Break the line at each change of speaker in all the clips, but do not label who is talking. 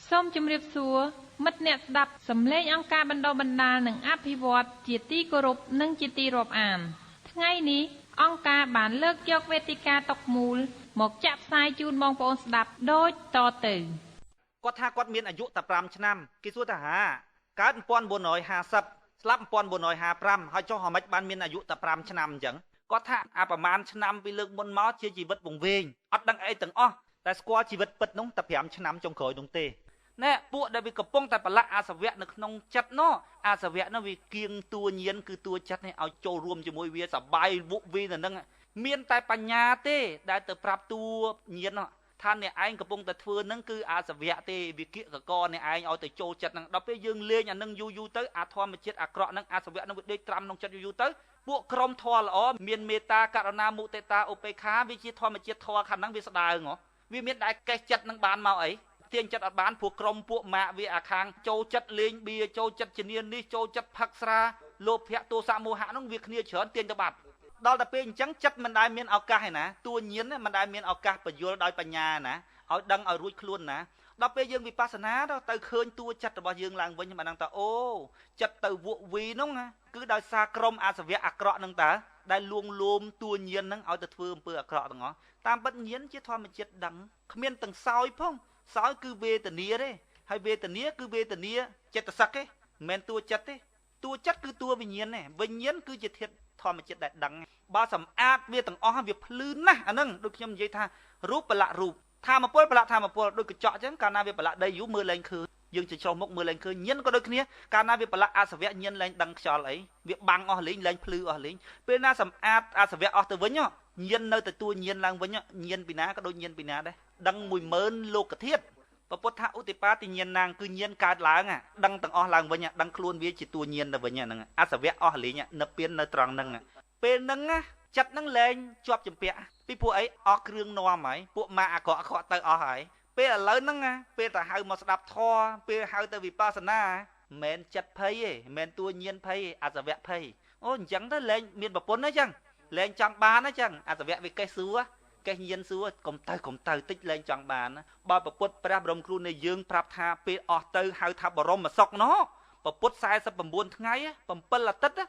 សូមជម្រាបសួរមិត្តអ្នកស្ដាប់សំឡេងអង្គការបណ្ដុះបណ្ដាលនិងអភិវឌ្ឍជាទីគោរពនិងជាទីរាប់អានថ្ងៃនេះអង្គការបានលើកយកវេទិកាតុកមូលមកចាក់ផ្សាយជូនបងប្អូនស្ដាប់ដូចតទៅ
គាត់ថាគាត់មានអាយុតែ5ឆ្នាំគេសួរថាហាកើត1950ស្លាប់1955ហើយចុះហម៉េចបានមានអាយុតែ5ឆ្នាំអញ្ចឹងគាត់ថាប្រហែលឆ្នាំពីលើកមុនមកជាជីវិតវង្វេងអត់ដឹងអីទាំងអស់តែស្គាល់ជីវិតពិតនោះតែ5ឆ្នាំចុងក្រោយនោះទេណែពួកដែលវាកំពុងតែប្រឡាក់អាសវៈនៅក្នុងចិត្តនោះអាសវៈនោះវាគៀងតួញៀនគឺតួចិត្តនេះឲ្យចូលរួមជាមួយវាសបាយវុកវីទៅនឹងមានតែបញ្ញាទេដែលទៅប្រាប់តួញៀននោះថាអ្នកឯងកំពុងតែធ្វើនឹងគឺអាសវៈទេវាគៀកកកអ្នកឯងឲ្យទៅចូលចិត្តនឹងដល់ពេលយើងលេងអានឹងយូរទៅអាធម្មជាតិអាក្រក់នឹងអាសវៈនឹងវាដេកត្រាំក្នុងចិត្តយូរទៅពួកក្រុមធម៌ល្អមានមេត្តាករុណាមុទិតាឧបេក្ខាវាជាធម្មជាតិធម៌ខាងហ្នឹងវាស្ដើងវាមានតែកេះចិត្តនឹងបានមកអីទាញចិត្តអត់បានពួកក្រុមពួកម៉ាក់វាអាខាងចូលចិត្តលេងបៀចូលចិត្តជំនាញនេះចូលចិត្តផឹកស្រាលោភៈទោសៈមោហៈហ្នឹងវាគ្នាច្រើនទាញទៅបាត់ដល់តែពេលអញ្ចឹងចិត្តមិនដែលមានឱកាសឯណាតួញៀនមិនដែលមានឱកាសបញ្យល់ដោយបញ្ញាណាឲ្យដឹងឲ្យរួចខ្លួនណាដល់ពេលយើងវិបស្សនាទៅឃើញតួចិត្តរបស់យើងឡើងវិញមិនដឹងថាអូចិត្តទៅវក់វីហ្នឹងគឺដោយសារក្រុមអាសវៈអាក្រក់ហ្នឹងតើដែលលួងលោមតួញៀនហ្នឹងឲ្យទៅធ្វើអំពើអាក្រក់ទាំងអស់តាមពិតញៀនជាធម្មជាតិដឹងគ្មានទាំងសោយផងសោយគឺវេទនាទេហើយវេទនាគឺវេទនាចិត្តសឹកទេមិនមែនតួចិត្តទេតួចិត្តគឺតួវិញ្ញាណទេវិញ្ញាណគឺជាធាតុធម្មជាតិដែលដឹងបើសម្អាតវាទាំងអស់វាភ្លឺណាស់អាហ្នឹងដូចខ្ញុំនិយាយថារូបប្រឡាក់រូបធម្មពលប្រឡាក់ធម្មពលដូចកញ្ចក់អញ្ចឹងកាលណាវាប្រឡាក់ដីយូរមើលលែងឃើញយើងច្រោះមុខមើលលែងឃើញញៀនក៏ដូចគ្នាកាលណាវាប្រឡាក់អាសវៈញៀនលែងដឹងខ្យល់អីវាបាំងអស់លែងភ្លឺអស់លែងពេលណាសម្អាតអាសវៈអស់ទៅវិញញៀននៅតែតួញៀនឡើងវិញញៀនពីណាក៏ដូចញៀនពីណាដែរដឹង10000លោកធាតុព្រះពុទ្ធថាឧតិបាតិញៀនណាងគឺញៀនកើតឡើងដឹងទាំងអស់ឡើងវិញដឹងខ្លួនវាជាតួញៀនទៅវិញហ្នឹងអាសវៈអស់លែងនៅពៀននៅត្រង់ហ្នឹងពេលហ្នឹងចិត្តហ្នឹងលែងជាប់ចម្ពាក់ពីពួកអីអស់គ្រឿងនាំហើយពួកម៉ាក់អាក្រក់ទៅអស់ហើយពេលឥឡូវហ្នឹងពេលតែហៅមកស្ដាប់ធម៌ពេលហៅទៅវិបស្សនាមិនមែនចិត្តភ័យទេមិនមែនតួញៀនភ័យអាសវៈភ័យអូអញ្ចឹងទៅលែងមានប្រពន្ធអញ្ចឹងលែងចង់បានអញ្ចឹងអាសវៈវាកេះសួរកេះញៀនសួរកុំទៅតិចលែងចង់បានបើប្រពុតព្រះបរមគ្រូនៃយើងប្រាប់ថាពេលអស់ទៅហៅថាបរមសុខណោះប្រពុត49ថ្ងៃ7អាទិត្យ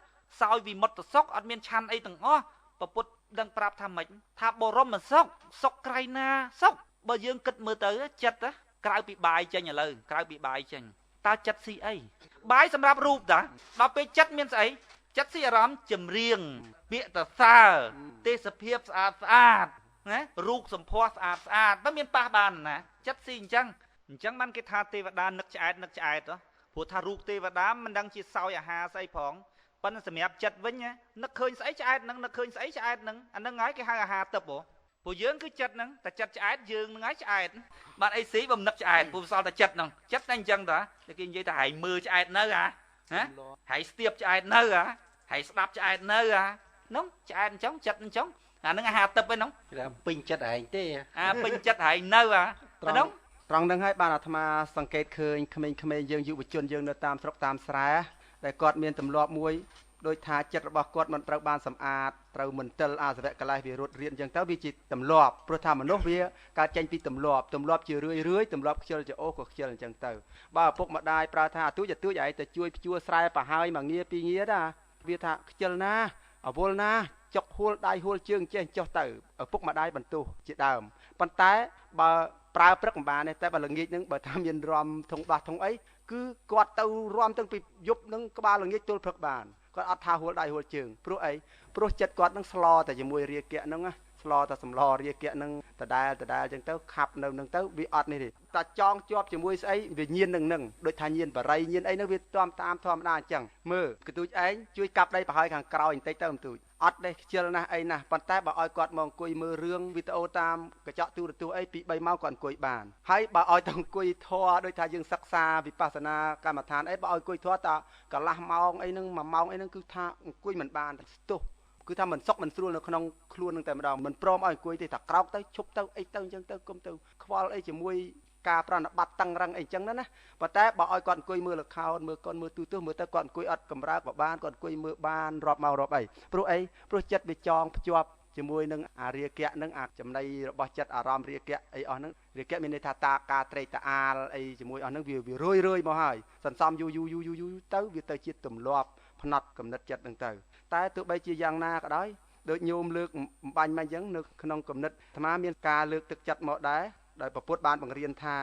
សោយវិមុតសុខអត់មានឆាន់អីទាំងអស់ប្រពុតដឹងប្រាប់ថាម៉េចថាបរមសុខសុខក្រៃណាសុខបើយើងគិតមើលទៅចិត្តក្រៅពីបាយចេញឥឡូវក្រៅពីបាយចេញតើចិត្តស៊ីអីបាយសម្រាប់រូបតាដល់ពេលចិត្តមានស្អីចិត្តស៊ីអារម្មណ៍ចម្រៀងពាក្យតសើទេសភាពស្អាតណារូបសម្ផស្សស្អាតមិនមានប៉ះបានណាចិត្តស៊ីអញ្ចឹងបានគេថាទេវតានឹកឆ្អែតព្រោះថារូបទេវតាមិនដឹងជាសោយអាហារស្អីផងប៉ុន្តែសម្រាប់ចិត្តវិញនឹកឃើញស្អីឆ្អែតនឹងនឹកឃើញស្អីឆ្អែតនឹងអានឹងហើយគេហៅអាហារទឹកព្រោះយើងគឺចិត្តហ្នឹងតែចិត្តឆ្អែតយើងហ្នឹងហើយឆ្អែតបានអីស៊ីបំនឹកឆ្អែតព្រោះសល់តែចិត្តហ្នឹងចិត្តតែអញ្ចឹងតាគេនិយាយថាហែងមើលឆ្អែតនៅហ៎ហែងស្ទាបឆ្អែតនៅហែងស្ដាប់ឆ្អែតនៅហ្នឹងឆ្អែតអញ្ចឹងចិត្តអញ្ចឹងអានឹងអាហារទឹកហ្នឹង
ពេញចិត្តឯងទេ
ពេញចិត្តហែងនៅហ្នឹង
ត្រង់ហ្នឹងហើយបានអាត្មាសង្កេតឃើញក្មេងៗយើងយុវជនយើងនៅតាមស្រុកតាមស្រែដែលគាត់មានទម្លាប់មួយដោយថាចិត្តរបស់គាត់មិនត្រូវបានសម្អាតត្រូវមិនទិលអាសវៈកលេសវារត់រៀនអញ្ចឹងទៅវាជាទម្លាប់ព្រោះថាមនុស្សវាកើតចេញពីទម្លាប់ជារឿយទម្លាប់ខ្ជិលច្អូសក៏ខ្ជិលអញ្ចឹងទៅបើឪពុកម្ដាយប្រើថាទូចឯងទៅជួយភ្ជួរស្រែប្រហើយមួយងារពីរងារណាវាថាខ្ជិលណាអវល់ណាចុកហួលដៃហួលជើងចេះចុះទៅឪពុកម្ដាយបន្ទោសជាដើមប៉ុន្តែបើប្រើព្រឹកមិនបានទេតែបើល្ងាចនឹងបើថាមានរំធុងដោះធុងអីគឺគាត់ទៅរំទាំងពីយប់នឹងក្បាលល្ងាចទល់ព្រឹកបានគាត់អត់ថាហួលដៃហួលជើងព្រោះអីព្រោះចិត្តគាត់នឹងស្លតែជាមួយរាគៈហ្នឹងស្លតែសម្លរាគៈហ្នឹងដដែលអញ្ចឹងទៅខាប់នៅនឹងទៅវាអត់នេះទេតែចងជាប់ជាមួយស្អីវាញៀននឹងដូចថាញៀនបរិយញៀនអីហ្នឹងវាតាមធម្មតាអញ្ចឹងមើលកទូចឯងជួយកាប់ដីប្រហើយខាងក្រោយបន្តិចទៅកទូចអត់ទេខ្ជិលណាស់អីណាស់ប៉ុន្តែបើឲ្យគាត់មកអង្គុយមើលរឿងវីដេអូតាមកញ្ចក់ទូរទស្សន៍អីពី3ម៉ោងគាត់អង្គុយបានហើយបើឲ្យតែអង្គុយធរដូចថាយើងសិក្សាវិបស្សនាកម្មដ្ឋានអីបើឲ្យអង្គុយធរតាកន្លះម៉ោងអីហ្នឹង1ម៉ោងអីហ្នឹងគឺថាអង្គុយមិនបានស្ទុះគឺថាមិនសុខមិនស្រួលនៅក្នុងខ្លួននឹងតែម្ដងមិនព្រមឲ្យអង្គុយទេថាក្រោកទៅឈប់ទៅអីទៅអញ្ចឹងទៅគុំទៅខ្វល់អីជាមួយការប្រណិប័តតឹងរឹងអីចឹងណាប៉ុន្តែបើឲ្យគាត់អង្គុយមើលល្ខោនមើលកូនមើលទូទស្សន៍មើលទៅគាត់អង្គុយអត់កម្រើកបបានគាត់អង្គុយមើលបានរាប់មករាប់អីព្រោះអីព្រោះចិត្តវាចងភ្ជាប់ ជាមួយនឹងអារាគៈនឹងអាចំណៃរបស់ចិត្តអារម្មណ៍រាគៈអីអស់ហ្នឹងរាគៈមានន័យថាតាការត្រេកតាអាលអីជាមួយអស់ហ្នឹងវារឿយមកហើយសន្សំយូរទៅវាទៅជាទម្លាប់ផ្នត់កំណត់ចិត្តហ្នឹងទៅតែទោះបីជាយ៉ាងណាក៏ដោយដូចញោមលើកបំបញ្ញមកអញ្ចឹងនៅក្នុងគំនិតអាត្មាមានការលើកទឹកចិត្តមកដែរដោយព្រះពុទ្ធបានបង្រៀនថា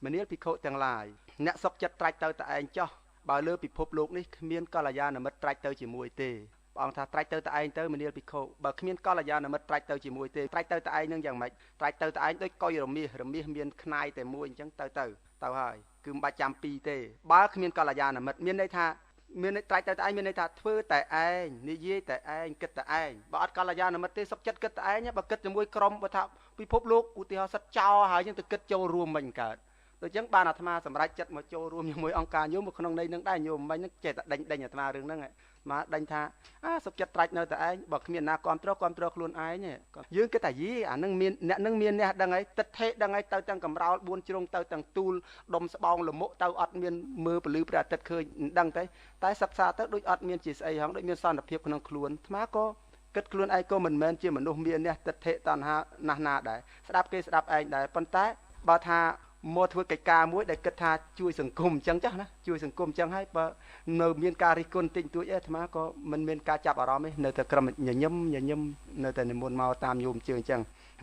មនាលភិក្ខុទាំងឡាយអ្នកសុខចិត្តត្រាច់ទៅតែឯងចោះបើលើពិភពលោកនេះគ្មានកល្យាណមិត្តត្រាច់ទៅជាមួយទេព្រះអង្គថាត្រាច់ទៅតែឯងទៅមនាលភិក្ខុបើគ្មានកល្យាណមិត្តត្រាច់ទៅជាមួយទេត្រាច់ទៅតែឯងនឹងយ៉ាងម៉េចត្រាច់ទៅតែឯងដូចកុយរមាសមានខ្នាយតែមួយអញ្ចឹងទៅហើយគឺមិនបាច់ចាំពីរទេបើគ្មានកល្យាណមិត្តមានន័យថាមានន័យត្រាច់ទៅតែឯងមានន័យថាធ្វើតែឯងនិយាយតែឯងគិតតែឯងបើអត់កល្យាណមិត្តទេសុខចិត្តគិតតែឯងបើគិតជាមួយក្រុមបើថាពិភពលោកឧទាហរណ៍សិតចោលហើយយើងទៅគិតចូលរួមមិនកើតដូច្នេះបានអាត្មាសម្រេចចិត្តមកចូលរួមជាមួយអង្គការញោមក្នុងន័យនឹងដែរញោមមិញនឹងចេះតែដេញអាត្មារឿងហ្នឹងមកដេញថាសុខចិត្តត្រាច់នៅតែឯងបើគ្មានណាគ្រប់គ្រងខ្លួនឯងយើងគិតថាយីអានឹងមានអ្នកនឹងមានអ្នកដឹងហើយទិដ្ឋិដឹងហើយទៅទាំងកំរោល4ជ្រុងទៅទាំងទូលដុំស្បោងលមុខទៅអត់មានមើលពលឺព្រះអាទិត្យឃើញដឹងតែសិក្សាទៅដូចអត់មានជាស្អីហងដូចមានសន្តិភាពក្នុងខ្លួនអាត្មាក៏គិតខ្លួនឯងក៏មិនមែនជាមនុស្សមានអ្នកទិដ្ឋិតណ្ហាណាស់ណាដែរស្ដាប់គេស្ដាប់ឯងដែរប៉ុន្តែបើថាមកធ្វើកិច្ចការមួយដែលគិតថាជួយសង្គមអញ្ចឹងចាស់ណាជួយសង្គមអញ្ចឹងហើយបើនៅមានការរិះគន់តិចតួចអាត្មាក៏មិនមានការចាប់អារម្មណ៍ទេនៅតែក្រំញញឹមនៅតែនិមន្តមកតាមយោមជើងអញ្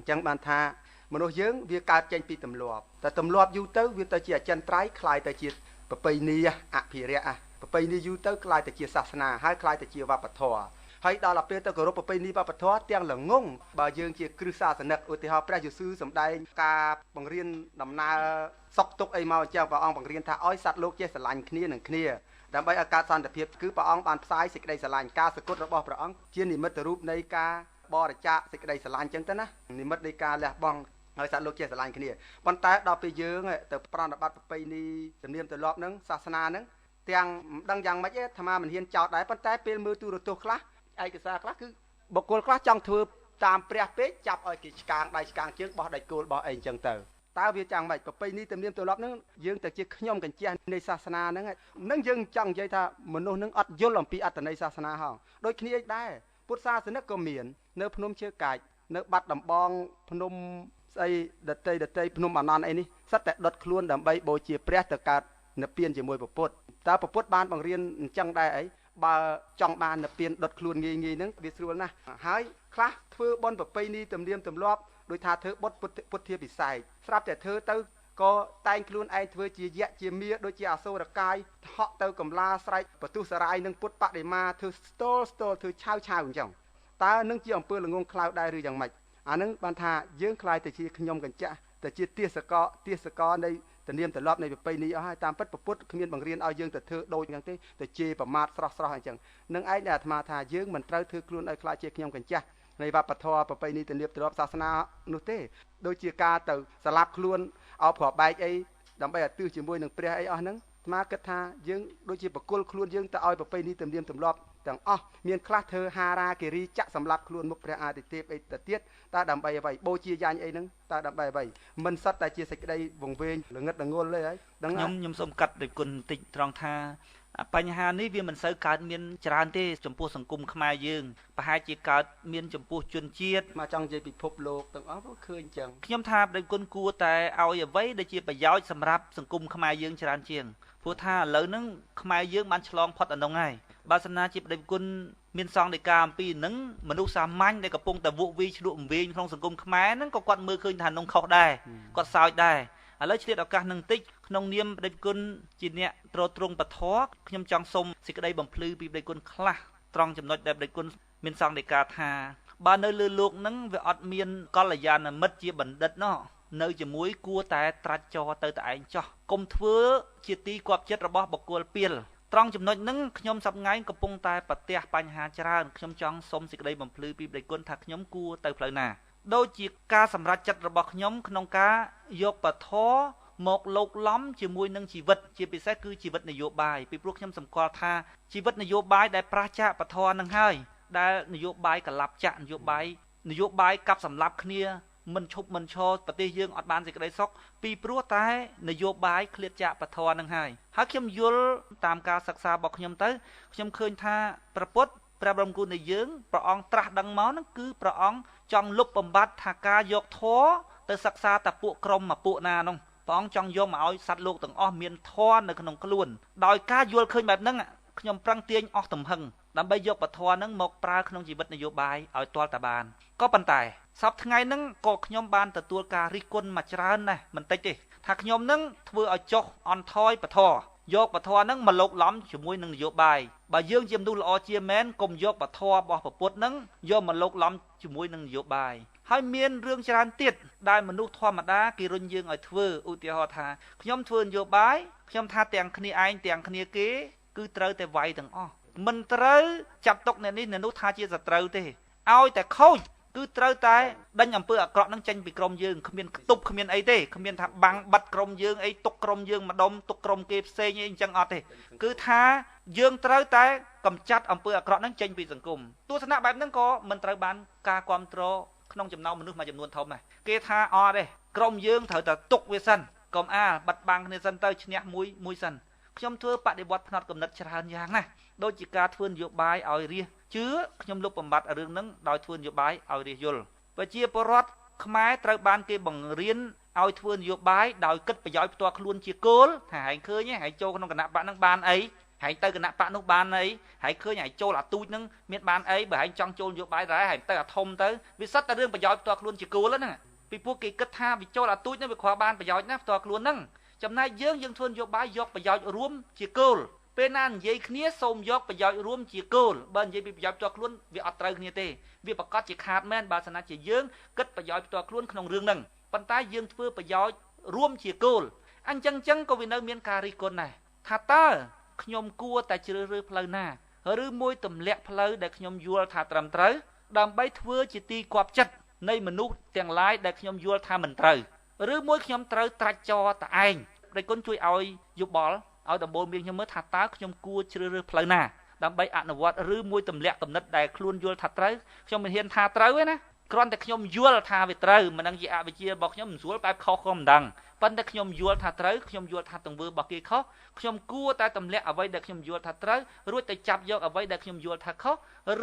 ចឹងបានថាមនុស្សយើងវាកើតចេញពីទម្លាប់តែទម្លាប់យូរទៅវាទៅជាអចិន្ត្រៃយ៍คล้ายទៅជាប្រពៃណីអភិរក្សប្រពៃណីយូរទៅคล้ายទៅជាសាសនាហើយคล้ายទៅជាវប្បធម៌ហើយដល់ទៅពេលទៅគោរពប្រពៃណីវប្បធម៌ទាំងល្ងងបើយើងជាគ្រឹះសាសនិកឧទាហរណ៍ព្រះយេស៊ូវសម្ដែងការបង្រៀនដំណើរសុខទុក្ខអីមកអញ្ចឹងព្រះអង្គបង្រៀនថាឲ្យសត្វលោកចេះស្រឡាញ់គ្នានឹងគ្នាដើម្បីឲ្យកើតសន្តិភាពគឺព្រះអង្គបានផ្សាយសេចក្តីស្រឡាញ់ការសគត់របស់ព្រះអង្គជានិមិត្តរូបនៃការបរិច្ចាគសេចក្តីស្រឡាញ់អញ្ចឹងទៅណានិមិត្តនៃការលះបង់ឲ្យសត្វលោកចេះស្រឡាញ់គ្នាប៉ុន្តែដល់ពេលយើងទៅប្រណិប័តប្រពៃណីជំនាញទម្លាប់ហ្នឹងសាសនាហ្នឹងទាំងមិនដឹងយ៉ាងម៉េចទេអាត្មាមិនហ៊ានចោទដែរប៉ុន្តែពេលមើលទូរទស្សន៍ខ្លះឯកសារខ្លះគឺបុគ្គលខ្លះចង់ធ្វើតាមព្រះពេកចាប់ឲ្យគេឆ្កាងដៃឆ្កាងជើងបោះដៃគោលបោះអីអញ្ចឹងទៅតើវាចាំងម៉េចប្រពៃណីទំនៀមទម្លាប់ហ្នឹងយើងទៅជាខ្ញុំកញ្ជះនៃសាសនាហ្នឹងយើងចង់និយាយថាមនុស្សហ្នឹងអត់យល់អំពីអត្តន័យសាសនាហងដូចគ្នាដែរពុទ្ធសាសនិកក៏មាននៅភ្នំឈើកាច់នៅបាត់ដំបងភ្នំស្អីដតីភ្នំអាណន់អីនេះសិតតែដុតខ្លួនដើម្បីបូជាព្រះទៅកើតនិព្វានជាមួយព្រះពុទ្ធតើព្រះពុទ្ធបានបង្រៀនអញ្ចឹងដែរអីបើចង់បាននិព្វានដុតខ្លួនងាយហ្នឹងវាស្រួលណាស់ហើយខ្លះធ្វើបន់ប្រពៃណីទំនៀមទម្លាប់ដោយថាធ្វើបុតពុទ្ធាពិសេសស្រាប់តែធ្វើទៅក៏តែងខ្លួនឯងធ្វើជាយៈជាមាដូចជាអសូរកាយហក់ទៅកំឡាស្រែកបទុសរាយនឹងពុទ្ធបដិមាធ្វើស្ទល់ធ្វើឆាវអញ្ចឹងតើនឹងជាអំពើល្ងងខ្លៅដែរឬយ៉ាងម៉េចអានឹងបានថាយើងខ្លាយទៅជាខ្ញុំកញ្ចក់ទៅជាទាសកនៃទំនៀមទម្លាប់នៃប្រពៃណីអស់ហើយតាមពិតពុទ្ធគ្មានបង្រៀនឲ្យយើងទៅធ្វើដូចយ៉ាងទេទៅជេរប្រមាថស្រស់អញ្ចឹងនឹងឯងដែលអាត្មាថាយើងមិនត្រូវធ្វើខ្លួនឲ្យខ្លាចជាខ្ញុំកញ្ចក់នៃវប្បធម៌ប្រពៃណីទំនៀមទម្លាប់សាសនានោះទេដូចជាការទៅស្លាប់ខ្លួនអោបគ្រាប់បែកអីដើម្បីឲ្យទិសជាមួយនឹងព្រះអីអស់ហ្នឹងអាត្មាគិតថាយើងដូចជាបកគលខ្លួនយើងទៅឲ្យប្រពៃណីទំនៀមទម្លាប់ទាំងអស់មានខ្លះធ្វើហារាគិរីចាក់សម្លាប់ខ្លួនមុខព្រះអាទិទេពអីទៅទៀតតើដើម្បីអ្វីបូជាយ៉ាញ់អីហ្នឹងតើដើម្បីអ្វីមិនសិតតែជាសេចក្តីវង្វេងល្ងឹតល្ងល់ទេហើយ
ខ្ញុំសូមកាត់ដោយគុណបន្តិចត្រង់ថាបញ្ហានេះវាមិនសូវកើតមានច្រើនទេចំពោះសង្គមខ្មែរយើងប្រហែលជាកើតមានចំពោះជនជាតិ
មកចង់និយាយពិភពលោកទាំងអស់ឃើញចឹង
ខ្ញុំថាដោយគុណគួរតែឲ្យអ្វីដែលជាប្រយោជន៍សម្រាប់សង្គមខ្មែរយើងច្រើនជាងព្រោះថាឥឡូវហ្នឹងខ្មែរយើងបានឆ្លងផុតអានោះហើយបើសិនណាជាបដិគុណមានសង្ឃដីកាអំពីហ្នឹងមនុស្សសាមញ្ញដែលកំពុងតែវក់វីឆ្លក់វែងក្នុងសង្គមខ្មែរហ្នឹងក៏គាត់មើលឃើញថានោះខុសដែរគាត់សោចដែរឥឡូវឆ្លៀតឱកាសនឹងតិចក្នុងនាមបដិគុណជាអ្នកត្រួតត្រងពធខ្ញុំចង់សូមសេចក្តីបំភ្លឺពីបដិគុណខ្លះត្រង់ចំណុចដែលបដិគុណមានសង្ឃដីកាថាបើនៅលើលោកហ្នឹងវាអត់មានកល្យាណមិត្តជាបណ្ឌិតណោះនៅជាមួយគួរតែត្រាច់ចោទៅតែឯងចោះកុំធ្វើជាទីគាប់ចិត្តរបស់បុគ្គលពាលត្រង់ចំណុចហ្នឹងខ្ញុំសប្ងៃកំពុងតែប្រទះបញ្ហាច្រើនខ្ញុំចង់សូមសេចក្តីបំភ្លឺពីបដិគុណថាខ្ញុំគួរទៅផ្លូវណាដូចជាការសម្រេចចិត្តរបស់ខ្ញុំក្នុងការយកពធមកលោកឡំជាមួយនឹងជីវិតជាពិសេសគឺជីវិតនយោបាយពីព្រោះខ្ញុំសម្គាល់ថាជីវិតនយោបាយដែលប្រឆាចពធនឹងហើយដែលនយោបាយកលាប់ចាក់នយោបាយកាប់សម្លាប់គ្នាមិនឈប់មិនឈរប្រទេសយើងអត់បានសេចក្តីសុខពីព្រោះតែនយោបាយឃ្លាតចាកពធនឹងហើយខ្ញុំយល់តាមការសិក្សារបស់ខ្ញុំទៅខ្ញុំឃើញថាព្រះពុទ្ធ ព្រះបរមគ្រូនៃយើងព្រះអង្គត្រាស់ដឹងមកហ្នឹងគឺព្រះអង្គចង់លុបបំបត្តិថាការយកធម៌ទៅសិក្សាតែពួកក្រុមមកពួកណានោះព្រះអង្គចង់យកមកឲ្យសត្វលោកទាំងអស់មានធម៌នៅក្នុងខ្លួនដោយការយល់ឃើញបែបហ្នឹងខ្ញុំប្រឹងទាញអស់ទំហឹងដើម្បីយកពធហ្នឹងមកប្រើក្នុងជីវិតនយោបាយឲ្យទាល់តែបានក៏ប៉ុន្តែសប្តាហ៍ថ្ងៃហ្នឹងក៏ខ្ញុំបានទទួលការរិះគន់មកច្រើនណាស់មិនតិចទេថាខ្ញុំហ្នឹងធ្វើឲ្យចុះអន់ថយពធយកពធហ្នឹងមកលោកឡំជាមួយនឹងនយោបាយបើយើងជាមនុស្សល្អជាមែនកុំយកពធរបស់ប្រពុតហ្នឹងយកមកលោកឡំជាមួយនឹងនយោបាយហើយមានរឿងច្រើនទៀតដែលមនុស្សធម្មតាគេរុញយើងឲ្យធ្វើឧទាហរណ៍ថាខ្ញុំធ្វើនយោបាយខ្ញុំថាទាំងគ្នាឯងទាំងគ្នាគេគឺត្រូវតែវាយទាំងអស់មិនត្រូវចាត់ទុកអ្នកនេះអ្នកនោះថាជាសត្រូវទេឲ្យតែខូចគឺត្រូវតែដេញអំពើអាក្រក់នឹងចេញពីក្រុមយើងគ្មានខ្ទប់គ្មានអីទេគ្មានថាបាំងបាត់ក្រុមយើងអីទុកក្រុមយើងម្ដុំទុកក្រុមគេផ្សេងអីអញ្ចឹងអត់ទេគឺថាយើងត្រូវតែកម្ចាត់អំពើអាក្រក់នឹងចេញពីសង្គមទស្សនៈបែបហ្នឹងក៏មិនត្រូវបានការគ្រប់គ្រងក្នុងចំណោមមនុស្សមួយចំនួនធំដែរគេថាអត់ទេក្រុមយើងត្រូវតែទុកវាសិនកុំបាត់បាំងគ្នាសិនទៅឈ្នះមួយសិនខ្ញុំធ្វើបដិវត្តផ្នត់គំនិតច្រើនយ៉ាងណាស់ដូចជាការធ្វើនយោបាយឲ្យរាជជឿខ្ញុំលុបបំបត្តិរឿងហ្នឹងដោយធ្វើនយោបាយឲ្យរាជយល់ប្រជាពលរដ្ឋខ្មែរត្រូវបានគេបង្រៀនឲ្យធ្វើនយោបាយដោយគិតប្រយោជន៍ផ្ទាល់ខ្លួនជាគោលថាហែងឃើញហែងចូលក្នុងគណៈបកហ្នឹងបានអីហែងទៅគណៈបកនោះបានអីហែងឃើញហែងចូលអាទូចហ្នឹងមានបានអីបើហែងចង់ចូលនយោបាយដែរហែងទៅអាធំទៅវាសិតតែរឿងប្រយោជន៍ផ្ទាល់ខ្លួនជាគោលហ្នឹងពីពួកគេគិតថាវាចូលអាទូចហ្នឹងវាគ្រាន់បានប្រយោជន៍ណាផ្ទាល់ខ្លួនហ្នឹងចំណែកយើងធ្វើនយោបាយយកប្រយោជន៍រួមជាគោលពេលណានិយាយគ្នាសូមយកប្រយោជន៍រួមជាគោលបើនិយាយពីប្រយោជន៍ផ្ទាល់ខ្លួនវាអត់ត្រូវគ្នាទេវាប្រកាសជាខាតមែនបើសិនណាជាយើងគិតប្រយោជន៍ផ្ទាល់ខ្លួនក្នុងរឿងហ្នឹងប៉ុន្តែយើងធ្វើប្រយោជន៍រួមជាគោលអញ្ចឹងក៏វានៅមានការរិះគន់ដែរថាតើខ្ញុំគួរតែជ្រើសរើសផ្លូវណាឬមួយទម្លាក់ផ្លូវដែលខ្ញុំយល់ថាត្រឹមត្រូវដើម្បីធ្វើជាទីគាប់ចិត្តនៃមនុស្សទាំងឡាយដែលខ្ញុំយល់ថាមិនត្រូវឬមួយខ្ញុំត្រូវត្រាច់ចោលតែឯងព្រះគុណជួយឲ្យយោបល់ឲ្យដំបូងមានខ្ញុំមើលថាតើខ្ញុំគួរជ្រើសរើសផ្លូវណាដើម្បីអនុវត្តឬមួយទម្លាក់គំនិតដែលខ្លួនយល់ថាត្រូវខ្ញុំមិនហ៊ានថាត្រូវទេណាគ្រាន់តែខ្ញុំយល់ថាវាត្រូវមិនដឹងជាអវិជ្ជារបស់ខ្ញុំមិនស្រួលបែបខុសក៏មិនដឹងប៉ុន្តែខ្ញុំយល់ថាត្រូវខ្ញុំយល់ថាទង្វើរបស់គេខុសខ្ញុំគួរតែទម្លាក់អ្វីដែលខ្ញុំយល់ថាត្រូវរួចទៅចាប់យកអ្វីដែលខ្ញុំយល់ថាខុស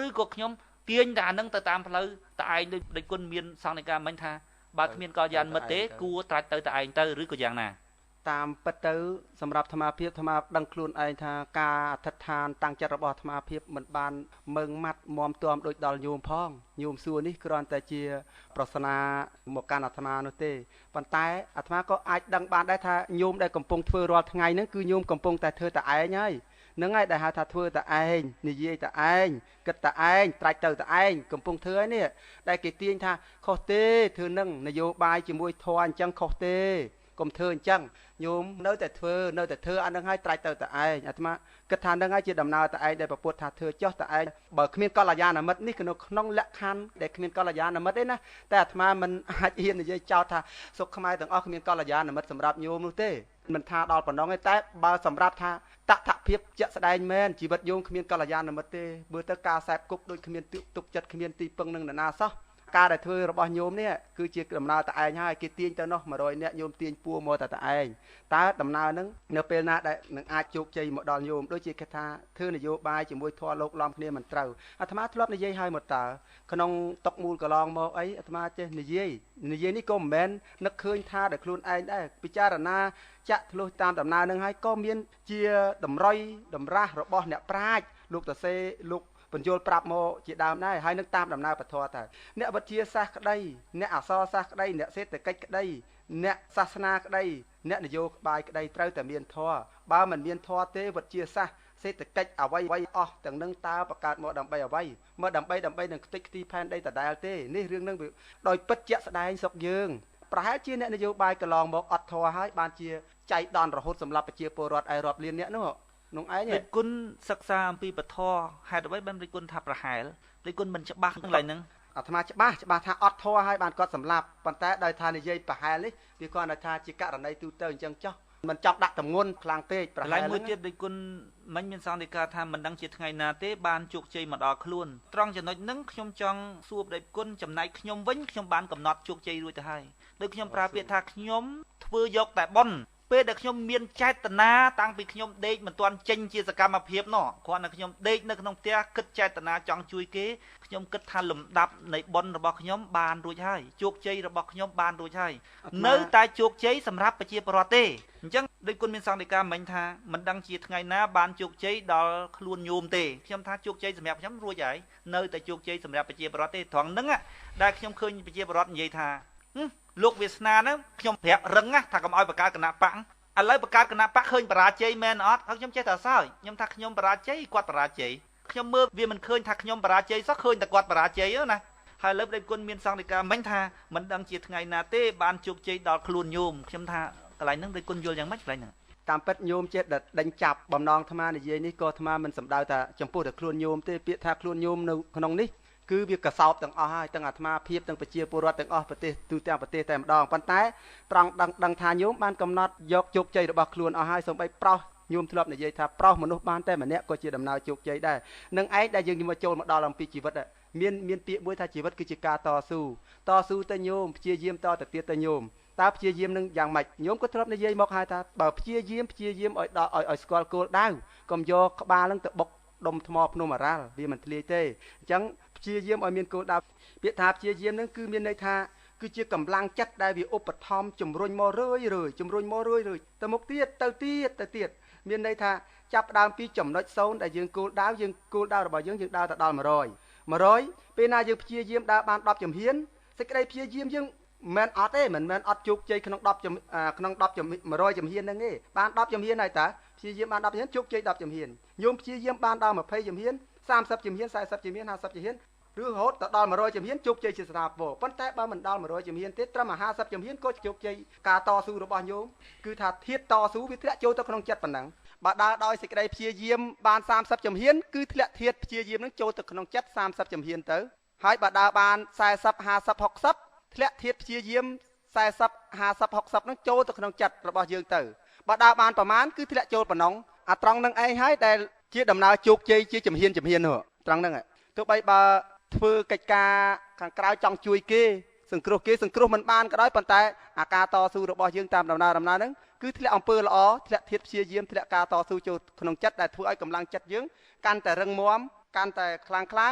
ឬក៏ខ្ញុំទាញតែអានឹងទៅតាមផ្លូវតែឯងដូចគុណមានសង្ឃនិកាមិញថាបើគ្មានកល្យាណមិត្តទេគួរត្រាច់ទៅតែឯងទៅឬក៏យ៉ាងណា
តាមពិតទៅសម្រាប់អាត្មាភាពអាត្មាដឹងខ្លួនឯងថាការអធិដ្ឋានតាំងចិត្តរបស់អាត្មាភាពមិនបានមើងម៉ាត់មមទាំដូចដល់ញោមផងញោមសួរនេះគ្រាន់តែជាប្រស្នាមកកាន់អាត្មានោះទេប៉ុន្តែអាត្មាក៏អាចដឹងបានដែរថាញោមដែលកំពុងធ្វើរាល់ថ្ងៃហ្នឹងគឺញោមកំពុងតែធ្វើតែឯងហើយហ្នឹងហើយដែលហៅថាធ្វើតែឯងនិយាយតែឯងគិតតែឯងត្រាច់ទៅតែឯងកំពុងធ្វើហើយនេះដែលគេទាញថាខុសទេធ្វើនឹងនយោបាយជាមួយធម៌អញ្ចឹងខុសទេកុំធ្វើអញ្ចឹងញោមនៅតែធ្វើអានឹងឲ្យត្រាច់ទៅតែឯងអាត្មាគិតថានឹងឲ្យជាដំណើរតែឯងដែលប្រពុតថាធ្វើចោះតែឯងបើគ្មានកល្យាណមិត្តនេះក្នុងលក្ខខណ្ឌដែលគ្មានកល្យាណមិត្តទេណាតែអាត្មាមិនអាចហ៊ាននិយាយចោទថាសុខខ្មែរទាំងអស់គ្មានកល្យាណមិត្តសម្រាប់ញោមនោះទេមិនថាដល់ប៉ុណ្ណឹងទេតែបើសម្រាប់ថាតថភាពជាក់ស្ដែងមែនជីវិតញោមគ្មានកល្យាណមិត្តទេមើលទៅការសែបគប់ដូចគ្មានទុកចិត្តគ្មានទីពឹងនឹងនរណាសោះការដែលធ្វើរបស់ញោមនេះគឺជាដំណើរតែឯងហើយគេទាញទៅនោះ100នាក់ញោមទាញពួរមកតែឯងតើដំណើរហ្នឹងនៅពេលណាដែលនឹងអាចជោគជ័យមកដល់ញោមដូចជាគេថាធ្វើនយោបាយជាមួយធម៌លោកឡំគ្នាមិនត្រូវអាត្មាធ្លាប់និយាយឲ្យមកតើក្នុងតុកមូលកន្លងមកអីអាត្មាចេះនិយាយនេះក៏មិនមែននឹកឃើញថាដល់ខ្លួនឯងដែរពិចារណាចាក់ធ្លុះតាមដំណើរហ្នឹងហើយក៏មានជាតម្រុយតម្រាស់របស់អ្នកប្រាជ្ញលោកតសេលោកបញ្យល់ប្រាប់មកជាដើមដែរហើយនឹងតាមដំណើរពធតើអ្នកវិទ្យាសាស្ត្រក្តីអ្នកអក្សរសាស្ត្រក្តីអ្នកសេដ្ឋកិច្ចក្តីអ្នកសាសនាក្តីអ្នកនយោបាយក្តីត្រូវតែមានធម៌បើមិនមានធម៌ទេវិទ្យាសាស្ត្រសេដ្ឋកិច្ចអ្វីអស់ទាំងនឹងតើបង្កើតមកដើម្បីអ្វីមកដើម្បីនឹងខ្ទេចខ្ទីផែនដីដដែលទេនេះរឿងនឹងដោយពិតជាក់ស្ដែងស្រុកយើងប្រហែលជាអ្នកនយោបាយកន្លងមកអត់ធម៌ហើយបានជាចៃដន្យរហូតសម្រាប់ប្រជាពលរដ្ឋឯរាប់លានអ្នកនោះនោះឯង
រិទ្ធគុណសិក្សាអំពីពធហេតុអ្វីបានរិទ្ធគុណថាប្រហែលរិទ្ធគុណមិនច្បាស់កន្លែងហ្នឹង
អាត្មាច្បាស់ថាអត់ធម៌ហើយបានគាត់សម្លាប់ប៉ុន្តែដោយថានិយាយប្រហែលនេះវាគ្រាន់តែថាជាករណីទូទៅអញ្ចឹងចុះមិនចង់ដាក់ទម្ងន់ខ្លាំងពេក
ប្រហែលមួយទៀតរិទ្ធគុណមិញមានសង្ឃដីកាថាមិនដឹងជាថ្ងៃណាទេបានជោគជ័យមកដល់ខ្លួនត្រង់ចំណុចហ្នឹងខ្ញុំចង់សួររិទ្ធគុណចំណែកខ្ញុំវិញខ្ញុំបានកំណត់ជោគជ័យរួចទៅហើយដោយខ្ញុំប្រើពាក្យថាខ្ញុំធ្វើយកតែបុណ្យ ពេលដែលខ្ញុំមានចេតនាតាំងពីខ្ញុំដេកមិនទាន់ចេញជាសកម្មភាពនោះគ្រាន់តែខ្ញុំដេកនៅក្នុងផ្ទះគិតចេតនាចង់ជួយគេខ្ញុំគិតថាលំដាប់នៃបុណ្យរបស់ខ្ញុំបានរួចហើយជោគជ័យរបស់ខ្ញុំបានរួចហើយនៅតែជោគជ័យសម្រាប់ប្រជាពលរដ្ឋទេអញ្ចឹងដូចគុណមានសង្ឃដីកាមិញថាមិនដឹងជាថ្ងៃណាបានជោគជ័យដល់ខ្លួនញោមទេខ្ញុំថាជោគជ័យសម្រាប់ខ្ញុំរួចហើយនៅតែជោគជ័យសម្រាប់ប្រជាពលរដ្ឋទេត្រង់ហ្នឹងដែលខ្ញុំឃើញប្រជាពលរដ្ឋនិយាយថាលោកវាសនាហ្នឹងខ្ញុំប្រាប់រឹងណាថាកុំឲ្យបង្កើតគណៈបកឥឡូវបង្កើតគណៈបកឃើញបរាជ័យមែនអត់ខ្ញុំចេះតែសើចខ្ញុំថាខ្ញុំបរាជ័យគាត់បរាជ័យខ្ញុំមើលវាមិនឃើញថាខ្ញុំបរាជ័យសោះឃើញតែគាត់បរាជ័យណាហើយលើបដេគុណមានសង្ឃដីកាមិញថាមិនដឹងជាថ្ងៃណាទេបានជោគជ័យដល់ខ្លួនញោមខ្ញុំថាកន្លែងហ្នឹងដូចគុណយល់យ៉ាងម៉េចកន្លែងហ្នឹង
តាមពិតញោមចេះដេញចាប់បំណងអាត្មានិយាយនេះក៏អាត្មាមិនសំដៅថាចំពោះតែខ្លួនញោមទេពាក្យថាខ្លួនញោមនៅក្នុងនេះគឺវាកសោបទាំងអស់ហើយទាំងអាត្មាភាពទាំងប្រជាពលរដ្ឋទាំងអស់ប្រទេសទូទាំងប្រទេសតែម្ដងប៉ុន្តែត្រង់ដឹងថាញោមបានកំណត់យកជោគជ័យរបស់ខ្លួនអស់ហើយសូម្បីប្រោសញោមធ្លាប់និយាយថាប្រោសមនុស្សបានតែម្នាក់ក៏ជាដំណើរជោគជ័យដែរនឹងឯងដែលយើងមកចូលមកដល់អំពីជីវិតមានពាក្យមួយថាជីវិតគឺជាការតស៊ូទៅញោមព្យាយាមតទៅទៀតទៅញោមតើព្យាយាមនឹងយ៉ាងម៉េចញោមក៏ធ្លាប់និយាយមកហើយថាបើព្យាយាមឲ្យស្គាល់គោលដៅកុំយកក្បាលនឹងទៅបុកដុំថ្មភ្នំអរ៉ាល់វាមិនធ្លាយទេអញ្ចឹងព្យាយាមឲ្យមានគោលដៅពាក្យថាព្យាយាមនឹងគឺមានន័យថាគឺជាកម្លាំងចិត្តដែលវាឧបត្ថម្ភជំរុញមករឿយទៅមុខទៀតទៅមានន័យថាចាប់ផ្ដើមពីចំណុច0ដែលយើងគោលដៅរបស់យើងដើរទៅដល់100ពេលណាយើងព្យាយាមដើរបាន10ជំហានសេចក្តីព្យាយាមយើងមិនអត់ទេមិនមែនអត់ជោគជ័យក្នុង100ជំហានហ្នឹងទេបាន10ជំហានហើយតាព្យាយាមបាន10ជំហានជោគជ័យ10ជំហានញោមព្យាយាមបានដល់20ជំហាន30ជំហាន40ជំហាន50ជំហានឬរហូតដល់100ជំហានជោគជ័យជាស្ថាពរប៉ុន្តែបើមិនដល់100ជំហានទេត្រឹម50ជំហានក៏ជោគជ័យការតស៊ូរបស់ញោមគឺថាធាតុតស៊ូវាធ្លាក់ចូលទៅក្នុងចិត្តប៉ុណ្ណឹងបើដើរដោយសេចក្តីព្យាយាមបាន30ជំហានគឺធ្លាក់ធាតុព្យាយាមនឹងចូលទៅក្នុងចិត្ត30ជំហានទៅហើយបើដើរបាន40 50 60ធ្លាក់ធាតុព្យាយាម40 50 60នឹងចូលទៅក្នុងចិត្តរបស់យើងទៅបើដើរបានប្រមាណគឺធ្លាក់ចូលប៉ុណ្ណឹងអាត្រង់នឹងឯងហើយដែលជាដំណើរជោគជ័យជាជំហាននោះត្រង់ហ្នឹងទោះបីបើធ្វើកិច្ចការខាងក្រៅចង់ជួយគេសង្គ្រោះមិនបានក៏ដោយប៉ុន្តែអាការតស៊ូរបស់យើងតាមដំណើរហ្នឹងគឺធ្លាក់អំពើល្អធ្លាក់ធាតុព្យាយាមធ្លាក់ការតស៊ូចូលក្នុងចិត្តដែលធ្វើឲ្យកម្លាំងចិត្តយើងកាន់តែរឹងមាំកាន់តែខ្លាំងក្លា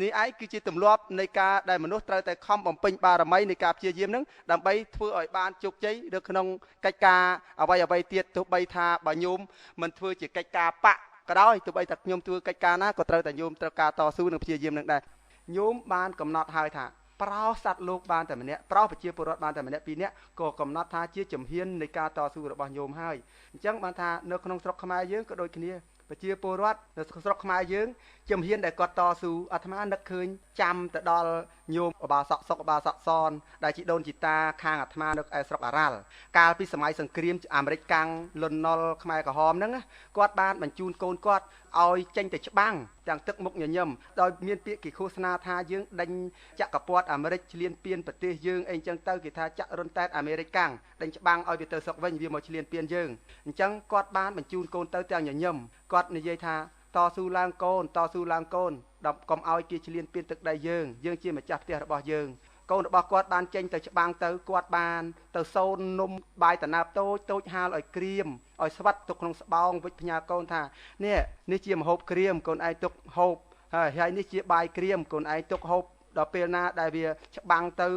នេះឯងគឺជាទម្លាប់នៃការដែលមនុស្សត្រូវតែខំបំពេញបារមីនៃការព្យាយាមនឹងដើម្បីធ្វើឲ្យបានជោគជ័យនៅក្នុងកិច្ចការអ្វីទៀតទោះបីថាបើញោមមិនធ្វើជាកិច្ចការបកក៏ដោយទោះបីថាខ្ញុំធ្វើកិច្ចការណាក៏ត្រូវតែញោមត្រូវការតស៊ូនិងព្យាយាមនឹងដែរញោមបានកំណត់ហើយថាប្រោសសត្វលោកបានតែម្នាក់ប្រោសប្រជាពលរដ្ឋបានតែម្នាក់2នាក់ក៏កំណត់ថាជាជំហាននៃការតស៊ូរបស់ញោមហើយអញ្ចឹងបានថានៅក្នុងស្រុកខ្មែរយើងក៏ដូចគ្នាប្រជាពលរដ្ឋនៅស្រុកខ្មែរយើងជំហានដែលគាត់តស៊ូអាត្មានឹកឃើញចាំទៅដល់ញោមឧបាសកសុកឧបាសកសនដែលជីដូនជីតាខាងអាត្មានៅឯស្រុកអារ៉ាល់កាលពីសម័យសង្គ្រាមអាមេរិកកាំងលន់ណុលខ្មែរក្រហមហ្នឹងគាត់បានបញ្ជូនកូនគាត់ឲ្យចេញទៅច្បាំងទាំងទឹកមុខញញឹមដោយមានពាក្យគេឃោសនាថាយើងដេញចក្រពត្តិអាមេរិកឈ្លានពានប្រទេសយើងអីចឹងទៅគេថាចាក់រុនតែតអាមេរិកកាំងដេញច្បាំងឲ្យវាទៅស្រុកវិញវាមកឈ្លានពានយើងអញ្ចឹងគាត់បានបញ្ជូនកូនទៅទាំងញញឹមគាត់និយាយថាតស៊ូឡើងកូនដល់កុំឲ្យគេឈ្លានពានទឹកដីយើងជាម្ចាស់ផ្ទះរបស់យើងកូនរបស់គាត់បានចេញទៅច្បាំងទៅគាត់បានទៅសូននំបាយតណាបតូចហាលឲ្យក្រៀមឲ្យស្វិតទុកក្នុងស្បោងវិចផ្ញើកូនថានេះជាម្ហូបក្រៀមកូនឯងទុកហូបហើយនេះជាបាយក្រៀមកូនឯងទុកហូបដល់ពេលណាដែលវាច្បាំងទៅ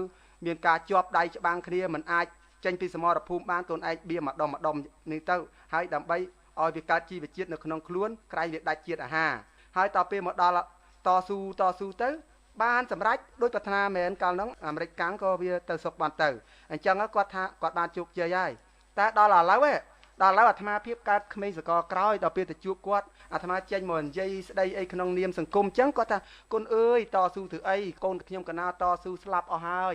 មានការជាប់ដៃច្បាំងគ្នាមិនអាចចេញពីសមរភូមិបានកូនឯងបៀម្ដុំនេះទៅហើយដើម្បីឲ្យវាកើតជីវជាតិនៅក្នុងខ្លួនក្រែងវាដាច់ជាតិអាហារហើយតទៅពេលមកដល់តស៊ូទៅបានសម្រេចដោយប្រាថ្នាមែនកាលហ្នឹងអាមេរិកកាំងក៏វាទៅសុកបានទៅអញ្ចឹងគាត់ថាគាត់បានជោគជ័យហើយតែដល់ឥឡូវអាត្មាភាពកើតក្មេងសកលក្រោយដល់ពេលទៅជួបគាត់អាត្មាចេញមកនិយាយស្ដីអីក្នុងនាមសង្គមអញ្ចឹងគាត់ថាគុណអើយតស៊ូធ្វើអីកូនខ្ញុំកណាតស៊ូស្លាប់អស់ហើយ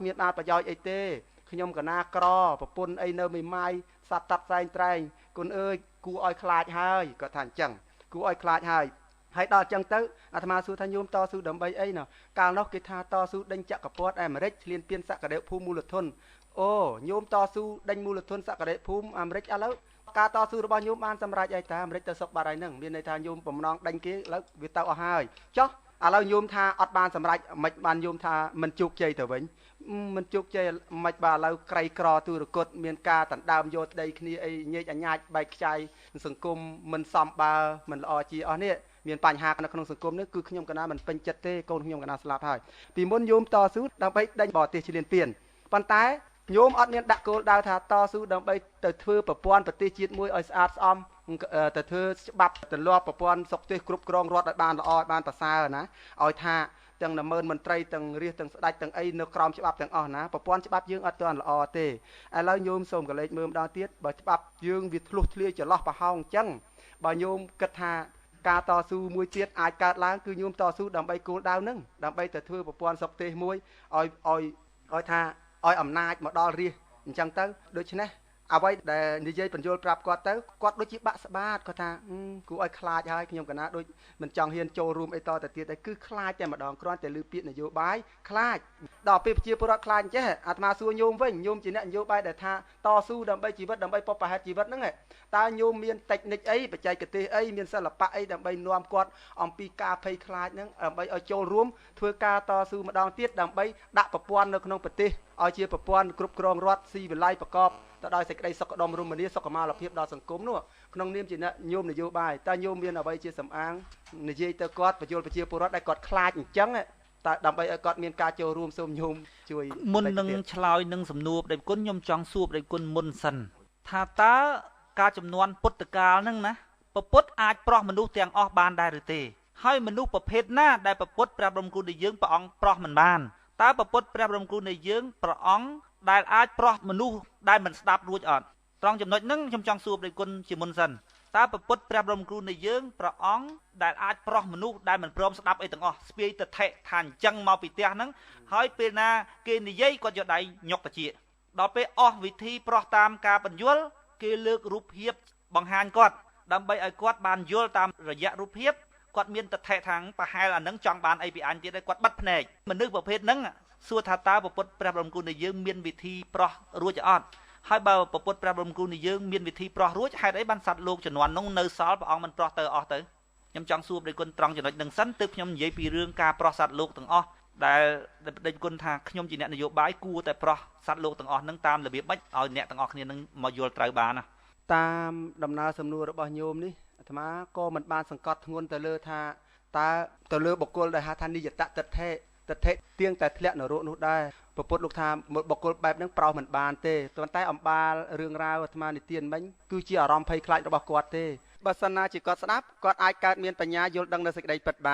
គ្មានបានប្រយោជន៍អីទេខ្ញុំកណាក្រប្រពន្ធអីនៅមេម៉ាយសត្វតាត់ផ្សែងត្រែងគុណអើយគួរឲ្យខ្លាចហើយគាត់ថាអញ្ចឹងគួរឲ្យខ្លាចហើយដល់អញ្ចឹងទៅអាត្មាសួរថាញោមតស៊ូដើម្បីអីណោះកាលនោះគេថាតស៊ូដេញចក្រពត្តិអាមេរិកឈ្លានពានសក្តិភូមិមូលធនអូញោមតស៊ូដេញមូលធនសក្តិភូមិអាមេរិកឥឡូវការតស៊ូរបស់ញោមបានសម្រេចអីតាអាមេរិកទៅសុកបាត់ហើយហ្នឹងមានន័យថាញោមបំណងដេញគេឥឡូវវាទៅអស់ហើយចុះ ឥឡូវញោមថាអត់បានសម្រេចមិនបានញោមថាមិនជោគជ័យទៅវិញមិនជោគជ័យមិនបាទឥឡូវក្រីក្រទូរគតមានការដណ្ដើមយកដីគ្នាអីញែកអញ្ញាចបែកខ្ចាយសង្គមមិនសមបើមិនល្អជាអស់នេះមានបញ្ហានៅក្នុងសង្គមនេះគឺខ្ញុំកណាមិនពេញចិត្តទេកូនខ្ញុំកណាស្លាប់ហើយពីមុនញោមតស៊ូដើម្បីដេញបរទេសឈ្លានពានប៉ុន្តែញោមអត់មានដាក់គោលដៅថាតស៊ូដើម្បីទៅធ្វើប្រព័ន្ធប្រទេសជាតិមួយឲ្យស្អាតស្អំទៅធ្វើច្បាប់ទម្លាប់ប្រព័ន្ធសុខទេសគ្រប់គ្រងរដ្ឋឲ្យបានល្អឲ្យបានប្រសើរណាឲ្យថាទាំង10000មន្ត្រីទាំងរាជទាំងស្ដេចទាំងអីនៅក្រោមច្បាប់ទាំងអស់ណាប្រព័ន្ធច្បាប់យើងអត់ទាន់ល្អទេឥឡូវញោមសូមកលេចមើលម្ដងទៀតបើច្បាប់យើងវាធ្លុះធ្លាយចន្លោះប្រហោងអញ្ចឹងបើញោមគិតថាការតស៊ូមួយទៀតអាចកើតឡើងគឺញោមតស៊ូដើម្បីគោលដៅហ្នឹងដើម្បីទៅធ្វើប្រព័ន្ធសុខទេសមួយឲ្យថាឲ្យអំណាចមកដល់រាជអញ្ចឹងទៅដូច្នេះអ្វីដែលនិយាយបញ្យល់ប្រាប់គាត់ទៅគាត់ដូចជាបាក់ស្បាតគាត់ថាគួរឲ្យខ្លាចហើយខ្ញុំកណាដូចមិនចង់ហ៊ានចូលរួមអីតទៅទៀតដែរគឺខ្លាចតែម្ដងគ្រាន់តែឮពាក្យនយោបាយខ្លាចដល់ពេលប្រជាពលរដ្ឋខ្លាចចេះអាត្មាសួរញោមវិញញោមជាអ្នកនយោបាយដែលថាតស៊ូដើម្បីជីវិតដើម្បីបុព្វហេតុជីវិតហ្នឹងតើញោមមានតិចនិចអីបច្ចេកទេសអីមានសិល្បៈអីដើម្បីនាំគាត់អំពីការភ័យខ្លាចហ្នឹងដើម្បីឲ្យចូលរួមធ្វើការតស៊ូម្ដងទៀតដើម្បីដាក់ប្រព័ន្ធនៅក្នុងប្រទេសឲ្យជាប្រព័ន្ធគ្រប់គ្រងរដ្ឋស៊ីវិល័យប្រកបទៅដោយសេចក្តីសុខដុមរមនាសុខុមាលភាពដល់សង្គមនោះក្នុងនាមជាញោមនយោបាយតើញោមមានអ្វីជាសំអាងនិយាយទៅគាត់បញ្យល់ប្រជាពលរដ្ឋដែលគាត់ខ្លាចអញ្ចឹងតើដើម្បីឲ្យគាត់មានការចូលរួមសូមញោមជួយ
មុននឹងឆ្លើយនឹងសំណួរប្តីគុណខ្ញុំចង់សួរប្តីគុណមុនសិនថាតើការចំនួនពុទ្ធកាលហ្នឹងណាពុទ្ធអាចប្រោះមនុស្សទាំងអស់បានដែរឬទេហើយមនុស្សប្រភេទណាដែលពុទ្ធព្រះបរមគ្រូនៃយើងព្រះអង្គប្រោះមិនបានតើពុទ្ធព្រះបរមគ្រូនៃយើងព្រះអង្គដែលអាចប្រោះមនុស្សដែលមិនស្ដាប់រួចអត់ត្រង់ចំណុចហ្នឹងខ្ញុំចង់សួរប្តីគុណជាមុនសិនតើពុទ្ធព្រះបរមគ្រូនៃយើងព្រះអង្គដែលអាចប្រោះមនុស្សដែលមិនព្រមស្ដាប់អីទាំងអស់ស្ពាយទិដ្ឋិថាអញ្ចឹងមកពីផ្ទះហ្នឹងហើយពេលណាគេនិយាយគាត់យកដៃញុកតាជាដល់ពេលអស់វិធីប្រោះតាមការបញ្យល់គេលើករូបភាពបង្ហាញគាត់ដើម្បីឲ្យគាត់បានយល់តាមរយៈរូបភាពគាត់មានទិដ្ឋិថាប្រហែលអានឹងចង់បានអីពីអញទៀតហើយគាត់បិទភ្នែកមនុស្សប្រភេទហ្នឹងសួរថាតើពុទ្ធព្រះបរមគ្រូនៃយើងមានវិធីប្រោះរួចអត់ហើយបើពុទ្ធព្រះបរមគ្រូនៃយើងមានវិធីប្រោះរួចហេតុអីបានសត្វលោកជំនាន់នោះនៅសល់ព្រះអង្គមិនប្រោះទៅអស់ទៅខ្ញុំចង់សួរប្តីគុណត្រង់ចំណុចហ្នឹងសិនទើបខ្ញុំនិយាយពីរឿងការប្រោះសត្វលោកទាំងអស់ដែលប្តីគុណថាខ្ញុំជាអ្នកនយោបាយគួរតែប្រោះសត្វលោកទាំងអស់ហ្នឹងតាមរបៀបម៉េចឲ្យអ្នកទាំងអស់គ្នានឹងមកយល់ត្រូវបានណា
តាមដំណើរសំណួររបស់ញោមនេះអាត្មាក៏មិនបានសង្កត់ធ្ងន់ទៅលើថាតើទៅលើបុគ្គលដែលហៅថានិយតតិដ្ឋិទៀងតែធ្លាក់នរកនោះដែរពុទ្ធលោកថាបុគ្គលបែបហ្នឹងប្រោសមិនបានទេប៉ុន្តែអំបាលរឿងរ៉ាវអាត្មានិទានមិញគឺជាអារម្មណ៍ភ័យខ្លាចរបស់គាត់ទេបើសិនណាជាគាត់ស្ដាប់គាត់អាចកើតមានបញ្ញាយល់ដឹងនៅសេចក្តីពិតបា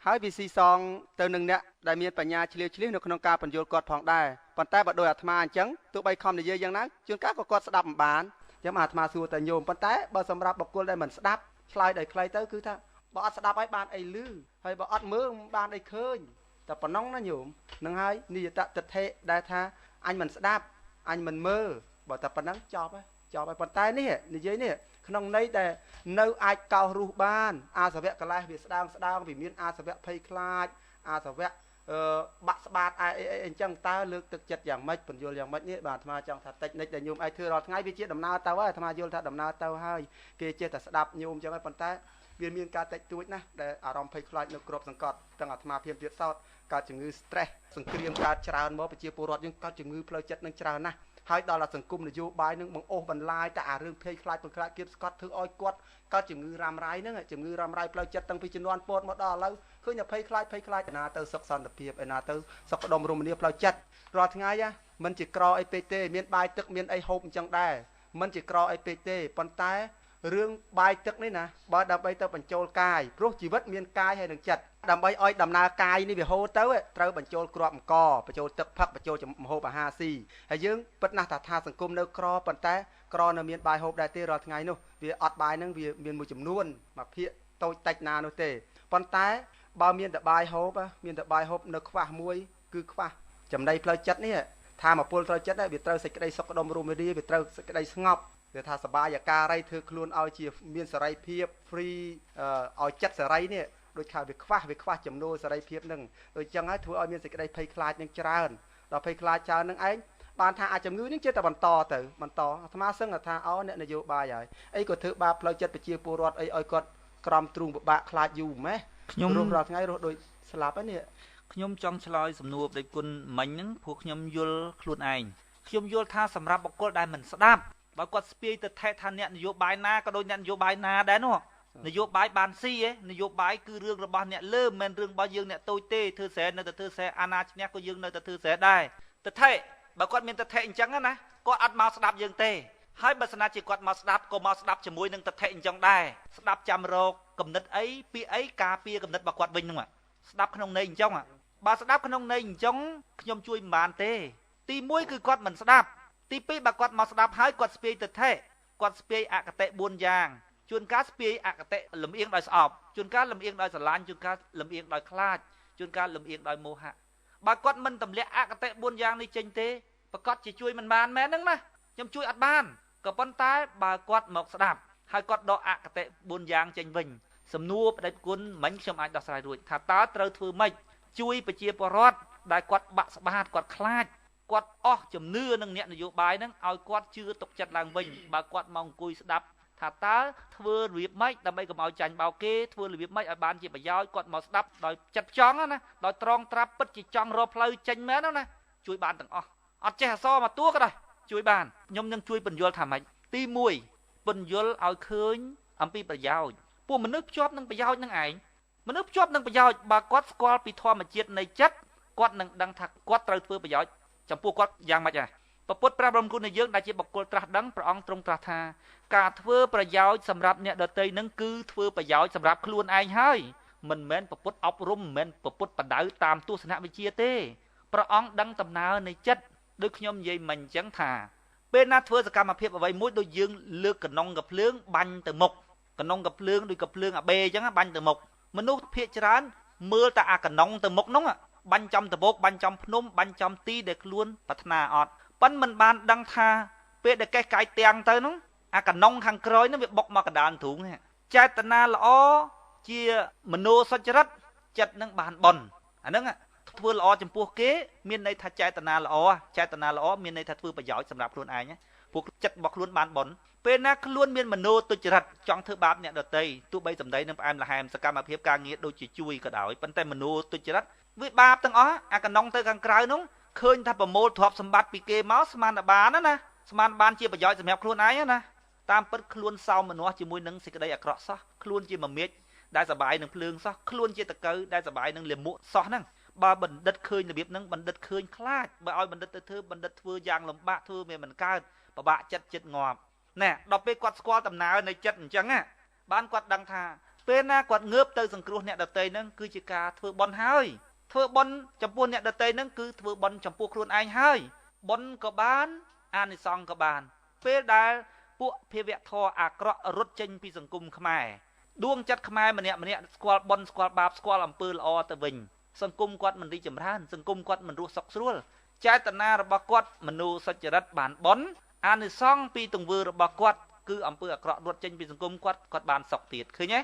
នហើយវាស៊ីសងទៅនឹងអ្នកដែលមានបញ្ញាឆ្លៀវនៅក្នុងការបញ្យល់គាត់ផងដែរប៉ុន្តែបើដោយអាត្មាអញ្ចឹងទោះបីខំនិយាយយ៉ាងណាជួនកាលក៏គាត់ស្ដាប់មិនបានចឹងអាត្មាសួរតែញោមប៉ុន្តែបើសម្រាប់បុគ្គលដែលមិនស្ដាប់ឆ្លើយដោយខ្លីទៅគឺថាបើអត់ស្ដាប់ហើយបានអីឮហើយបើអត់មើលបានអីឃើញតែប៉ុណ្ណឹងណាញោមនឹងហើយនិយតតិដ្ឋិដែលថាអញមិនស្ដាប់អញមិនមើលបើតែប៉ុណ្ណឹងចប់ហើយប៉ុន្តែនេះនិយាយនេះក្នុងន័យដែលនៅអាចកោសរស់បានអាសវៈកលេសវាស្ដាងវាមានអាសវៈភ័យខ្លាចអាសវៈបាក់ស្បាតអញ្ចឹងតើលើកទឹកចិត្តយ៉ាងម៉េចបញ្យល់យ៉ាងម៉េចនេះបាទអាត្មាចង់ថាតិចនិចដែលញោមឲ្យធ្វើរាល់ថ្ងៃវាជាដំណើរទៅហើយអាត្មាយល់ថាដំណើរទៅហើយគេចេះតែស្ដាប់ញោមអញ្ចឹងហើយប៉ុន្តែវាមានការតិចតួចណាស់ដែលអារម្មណ៍ភ័យខ្លាចនៅគ្រប់សង្កត់ទាំងអាត្មាភាពទៀតសោតកើតជំងឺ stress សង្គ្រាមកើតច្រើនមកប្រជាពលរដ្ឋយើងកើតជំងឺផ្លូវចិត្តនឹងច្រើនណាស់ហើយដល់តែសង្គមនយោបាយនឹងបង្អូសបន្លាយតែអារឿងភ័យខ្លាចបង្ក្រាបគៀបស្កត់ធ្វើឲ្យគាត់កើតជំងឺរ៉ាំរ៉ៃហ្នឹងជំងឺរ៉ាំរ៉ៃផ្លូវចិត្តតាំងពីជំនាន់ពោតមកដល់ឥឡូវឃើញតែភ័យខ្លាចឯណាទៅសុខសន្តិភាពឯណាទៅសុខដុមរមនាផ្លូវចិត្តរាល់ថ្ងៃមិនជាក្រអីពេកទេមានបាយទឹកមានអីហូបអញ្ចឹងដែរមិនជាក្រអីពេកទេប៉ុន្តែរឿងបាយទឹកនេះណាបើដើម្បីទៅបញ្ចូលកាយព្រោះជីវិតមានកាយហើយនឹងចិត្តដើម្បីឲ្យដំណើរកាយនេះវាហូរទៅត្រូវបញ្ចូលគ្រាប់អង្គបញ្ចូលទឹកផឹកបញ្ចូលម្ហូបអាហារស៊ីហើយយើងពិតណាស់ថាសង្គមនៅក្រប៉ុន្តែក្រនៅមានបាយហូបដែរទេរាល់ថ្ងៃនោះវាអត់បាយហ្នឹងវាមានមួយចំនួនមួយភាគតូចតិចណានោះទេប៉ុន្តែបើមានតែបាយហូបនៅខ្វះមួយគឺខ្វះចំណីផ្លូវចិត្តនេះថាមកពលផ្លូវចិត្តវាត្រូវសេចក្តីសុខដុមរមនាវាត្រូវសេចក្តីស្ងប់វាថាសបាយអាការីធ្វើខ្លួនឲ្យជាមានសេរីភាព free ឲ្យចិត្តសេរីនេះដូចថាវាខ្វះចំណូលសេរីភាពនឹងដូចចឹងហើយធ្វើឲ្យមានសេចក្តីភ័យខ្លាចនឹងច្រើនដល់ភ័យខ្លាចច្រើននឹងឯងបានថាអាចជំងឺនឹងជាតែបន្តអាត្មាសឹងថាអ្នកនយោបាយហើយអីក៏ធ្វើបាបផ្លូវចិត្តប្រជាពលរដ្ឋអីឲ្យគាត់ក្រំទ្រូងពិបាកខ្លាចយូរម៉េះខ្ញុំរស់រាល់ថ្ងៃរស់ដូចស ស្លាប់ហើយនេះ
ខ្ញុំចង់ឆ្លើយសំណួរប្តីគុណមិញហ្នឹងព្រោះខ្ញុំយល់ខ្លួនឯងខ្ញុំយល់ថាសម្រាប់បុគ្គលដែលមិនស្ដាប់បើគាត់ស្ពាយទៅថេថាអ្នកនយោបាយណាក៏ដូចអ្នកនយោបាយណាដែរនោះនយោបាយបានស៊ីឯងនយោបាយគឺរឿងរបស់អ្នកលើមិនមែនរឿងរបស់យើងអ្នកតូចទេធ្វើស្រែនៅតែធ្វើស្រែអាណាឈ្នះក៏យើងនៅតែធ្វើស្រែដែរទៅថេបើគាត់មានទៅថេអញ្ចឹងណាគាត់អត់មកស្ដាប់យើងទេហើយបើស្នាជាគាត់មកស្ដាប់ក៏មកស្ដាប់ជាមួយនឹងទៅថេអញ្ចឹងដែរស្ដាប់ចាំរកគំនិតអីពីអីការពារគំនិតរបស់គាត់វិញហ្នឹងស្ដាប់ក្នុងន័យអញ្ចឹងបើស្ដាប់ក្នុងន័យអញ្ចឹងខ្ញុំជួយមិនបានទេទី1គឺគាត់មិនស្ដាប់ទី2បើគាត់មកស្ដាប់ហើយគាត់ស្ពាយទៅថេគាត់ស្ពាយអកតេ4យ៉ាងជួនកាលស្ពាយអកតេលំអៀងដោយស្អប់ជួនកាលលំអៀងដោយស្រឡាញ់ជួនកាលលំអៀងដោយខ្លាចជួនកាលលំអៀងដោយមោហៈបើគាត់មិនទម្លាក់អកតេ4យ៉ាងនេះចេញទេប្រកាសជាជួយមិនបានមែនហ្នឹងណាខ្ញុំជួយអត់បានក៏ប៉ុន្តែបើគាត់មកស្ដាប់ហើយគាត់ដកអកតេ4យ៉ាងចេញវិញសំណួរប្តីគុណមិញខ្ញុំអាចដោះស្រាយរួចថាតើត្រូវធ្វើម៉េចជួយប្រជាពលរដ្ឋដែលគាត់បាក់ស្បាតគាត់ខ្លាចគាត់អស់ជំនឿនឹងអ្នកនយោបាយហ្នឹងឲ្យគាត់ជឿទុកចិត្តឡើងវិញបើគាត់មកអង្គុយស្ដាប់ថាតើធ្វើរបៀបម៉េចដើម្បីកុំឲ្យចាញ់បោកគេធ្វើរបៀបម៉េចឲ្យបានជាប្រយោជន៍គាត់មកស្ដាប់ដោយចិត្តចង់ណាដោយត្រង់ត្រាប់ពិតជាចង់រកផ្លូវចេញមែនណាជួយបានទាំងអស់អត់ចេះអសរមកតួក៏ដោយជួយបានខ្ញុំនឹងជួយបញ្យល់ថាម៉េចទី1បញ្យល់ឲ្យឃើញអំពីប្រយោជន៍ពួកមនុស្សភ្ជាប់នឹងប្រយោជន៍នឹងឯងមនុស្សភ្ជាប់នឹងប្រយោជន៍បើគាត់ស្គាល់ពីធម្មជាតិនៃចិត្តគាត់នឹងដឹងថាគាត់ត្រូវធ្វើប្រយោជន៍ចំពោះគាត់យ៉ាងម៉េចដែរព្រះពុទ្ធព្រះបរមគុណយើងដែលជាបុគ្គលត្រាស់ដឹងព្រះអង្គទ្រង់ត្រាស់ថាការធ្វើប្រយោជន៍សម្រាប់អ្នកដទៃនឹងគឺធ្វើប្រយោជន៍សម្រាប់ខ្លួនឯងហើយមិនមែនព្រះពុទ្ធអប់រំមិនមែនព្រះពុទ្ធបដៅតាមទស្សនវិជ្ជាទេព្រះអង្គដឹងដំណើរនៃចិត្តដូចខ្ញុំនិយាយមិញអញ្ចឹងថាពេលណាធ្វើសកម្មភាពអ្វីមួយដូចយើងលើកកណ្ដុងកាភ្លើងបាញ់ទៅមុខកណ្ដុងកាភ្លើងដូចកាភ្លើងអាបេអញ្ចឹងបាញ់ទៅមុខមនុស្សភាគច្រើនមើលតែអាកណ្ដុងទៅមុខនោះបាញ់ចំតបោកបាញ់ចំភ្នំបាញ់ចំទីដែលខ្លួនប្រាថ្នាអត់ប៉ុន្តែមិនបានដឹងថាពេលដែលកេះកាយទាំងទៅនោះអាកណ្ដុងខាងក្រោយនោះវាបុកមកកណ្ដាលទ្រូងចេតនាល្អជាមនោសុចរិតចិត្តនឹងបានបន់អាហ្នឹងធ្វើល្អចំពោះគេមានន័យថាចេតនាល្អចេតនាល្អមានន័យថាធ្វើប្រយោជន៍សម្រាប់ខ្លួនឯងព្រោះចិត្តរបស់ខ្លួនបានបន់ពេលណាខ្លួនមានមនោទុច្ចរិតចង់ធ្វើបាបអ្នកដទៃទោះបីសម្ដីនឹងផ្អែមល្ហែមសកម្មភាពការងារដូចជាជួយក៏ដោយប៉ុន្តែមនោទុច្ចរិតវាបាបទាំងអស់អាកណ្ដុងទៅខាងក្រៅនោះឃើញថាប្រមូលទ្រព្យសម្បត្តិពីគេមកស្មានតែបានណាស្មានបានជាប្រយោជន៍សម្រាប់ខ្លួនឯងណាតាមពិតខ្លួនសោមនស្សជាមួយនឹងសេចក្តីអាក្រក់សោះខ្លួនជាមមាញដែលសបាយនឹងភ្លើងសោះខ្លួនជាតកៅដែលសបាយនឹងលាមកសោះហ្នឹងបើបណ្ឌិតឃើញរបៀបហ្នឹងបណ្ឌិតឃើញខ្លាចបើឲ្យបណ្ឌិតទៅធ្វើបណ្ឌិតធ្វើយ៉ាងលំបាកធ្វើវាមិនកើតពិបាកចិត្តងាប់ណែដល់ពេលគាត់ស្គាល់ដំណើរនៃចិត្តអញ្ចឹងបានគាត់ដឹងថាពេលណាគាត់ងើបទៅសង្គ្រោះអ្នកដទៃហ្នឹងគឺជាការធ្វើបុណ្យហើយធ្វើបុណ្យចំពោះអ្នកដទៃហ្នឹងគឺធ្វើបុណ្យចំពោះខ្លួនឯងហើយបុណ្យក៏បានអានិសង្សក៏បានពេលដែលពួកភាវៈធរអាក្រក់រត់ចេញពីសង្គមខ្មែរដួងចិត្តខ្មែរម្នាក់ស្គាល់បុណ្យស្គាល់បាបស្គាល់អំពើល្អទៅវិញសង្គមគាត់មិនរីកចម្រើនសង្គមគាត់មិនរស់សុខស្រួលចេតនារបស់គាត់មនោសុចរិតបានបុណ្យអានិសង្សពីទង្វើរបស់គាត់គឺអំពើអាក្រក់រត់ចេញពីសង្គមគាត់បានសុខទៀតឃើញទេ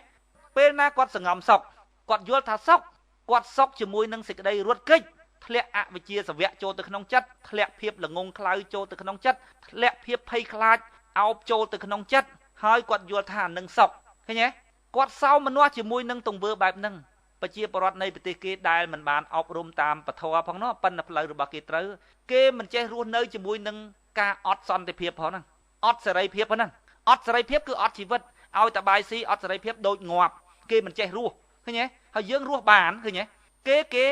ពេលណាគាត់សង្ងំសុខគាត់យល់ថាសុខគាត់សុខជាមួយនឹងសេចក្តីរត់គេចធ្លាក់អវិជ្ជាសវៈចូលទៅក្នុងចិត្តធ្លាក់ភាពល្ងងខ្លៅចូលទៅក្នុងចិត្តធ្លាក់ភាពភ័យខ្លាចអោបចូលទៅក្នុងចិត្តហើយគាត់យល់ថានឹងសុខឃើញទេគាត់សោមនស្សជាមួយនឹងទង្វើបែបហ្នឹងប្រជាពលរដ្ឋនៃប្រទេសគេដែលមិនបានអប់រំតាមពធផងនោះប៉ុន្តែផ្លូវរបស់គេត្រូវគេមិនចេះរស់នៅជាមួយនឹងការអត់សន្តិភាពផងហ្នឹងអត់សេរីភាពហ្នឹងអត់សេរីភាពគឺអត់ជីវិតឲ្យតបាយស៊ីអត់សេរីភាពដូចងាប់គេមិនចេះរស់ឃើញទេហើយយើងរស់បានឃើញទេគេ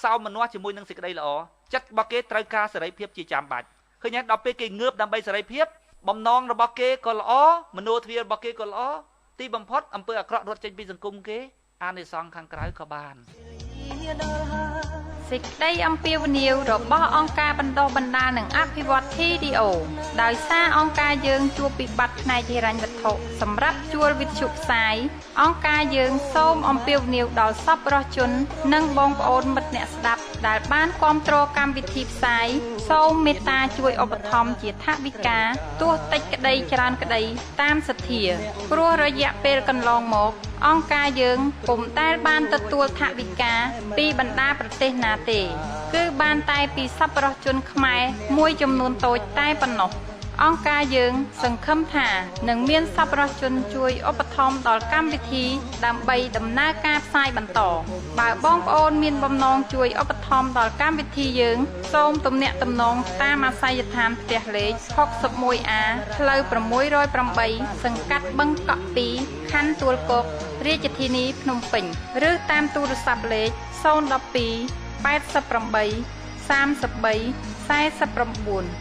សោមនស្សជាមួយនឹងសេចក្តីល្អចិត្តរបស់គេត្រូវការសេរីភាពជាចាំបាច់ឃើញទេដល់ពេលគេងើបដើម្បីសេរីភាពបំណងរបស់គេក៏ល្អមនោទ្វាររបស់គេក៏ល្អទីបំផុតអំពើអាក្រក់រត់ចេញពីសង្គមគេអានិសង្សខាងក្រៅក៏បាន
សេចក្តីអំពាវនាវរបស់អង្គការបណ្ដុះបណ្ដាលនិងអភិវឌ្ឍ TDO ដោយសារអង្គការយើងជួបវិបត្តិផ្នែកហិរញ្ញវត្ថុសម្រាប់ជួលវិទ្យុផ្សាយអង្គការយើងសូមអំពាវនាវដល់សប្បុរសជននិងបងប្អូនមិត្តអ្នកស្ដាប់ដែលបានគាំទ្រកម្មវិធីផ្សាយសូមមេត្តាជួយឧបត្ថម្ភជាថវិកាទោះតិចក្តីច្រើនក្តីតាមសទ្ធាព្រោះរយៈពេលកន្លងមកអង្គការយើងពុំដែលបានទទួលថវិកាពីបណ្ដាប្រទេសណាទេគឺបានតែពីសប្បុរសជនខ្មែរមួយចំនួនតូចតែប៉ុណ្ណោះ អង្គការយើងសង្ឃឹមថានឹងមានសប្បុរសជនជួយឧបត្ថម្ភដល់កម្មវិធីដើម្បីដំណើរការផ្សាយបន្តបើបងប្អូនមានបំណងជួយឧបត្ថម្ភដល់កម្មវិធីយើងសូមទំនាក់ទំនងតាមអាសយដ្ឋានផ្ទះលេខ 61A ផ្លូវ608 សង្កាត់បឹងកក់ 2 ខណ្ឌទួលគោក រាជធានីភ្នំពេញឬតាមទូរស័ព្ទលេខ 012 88 33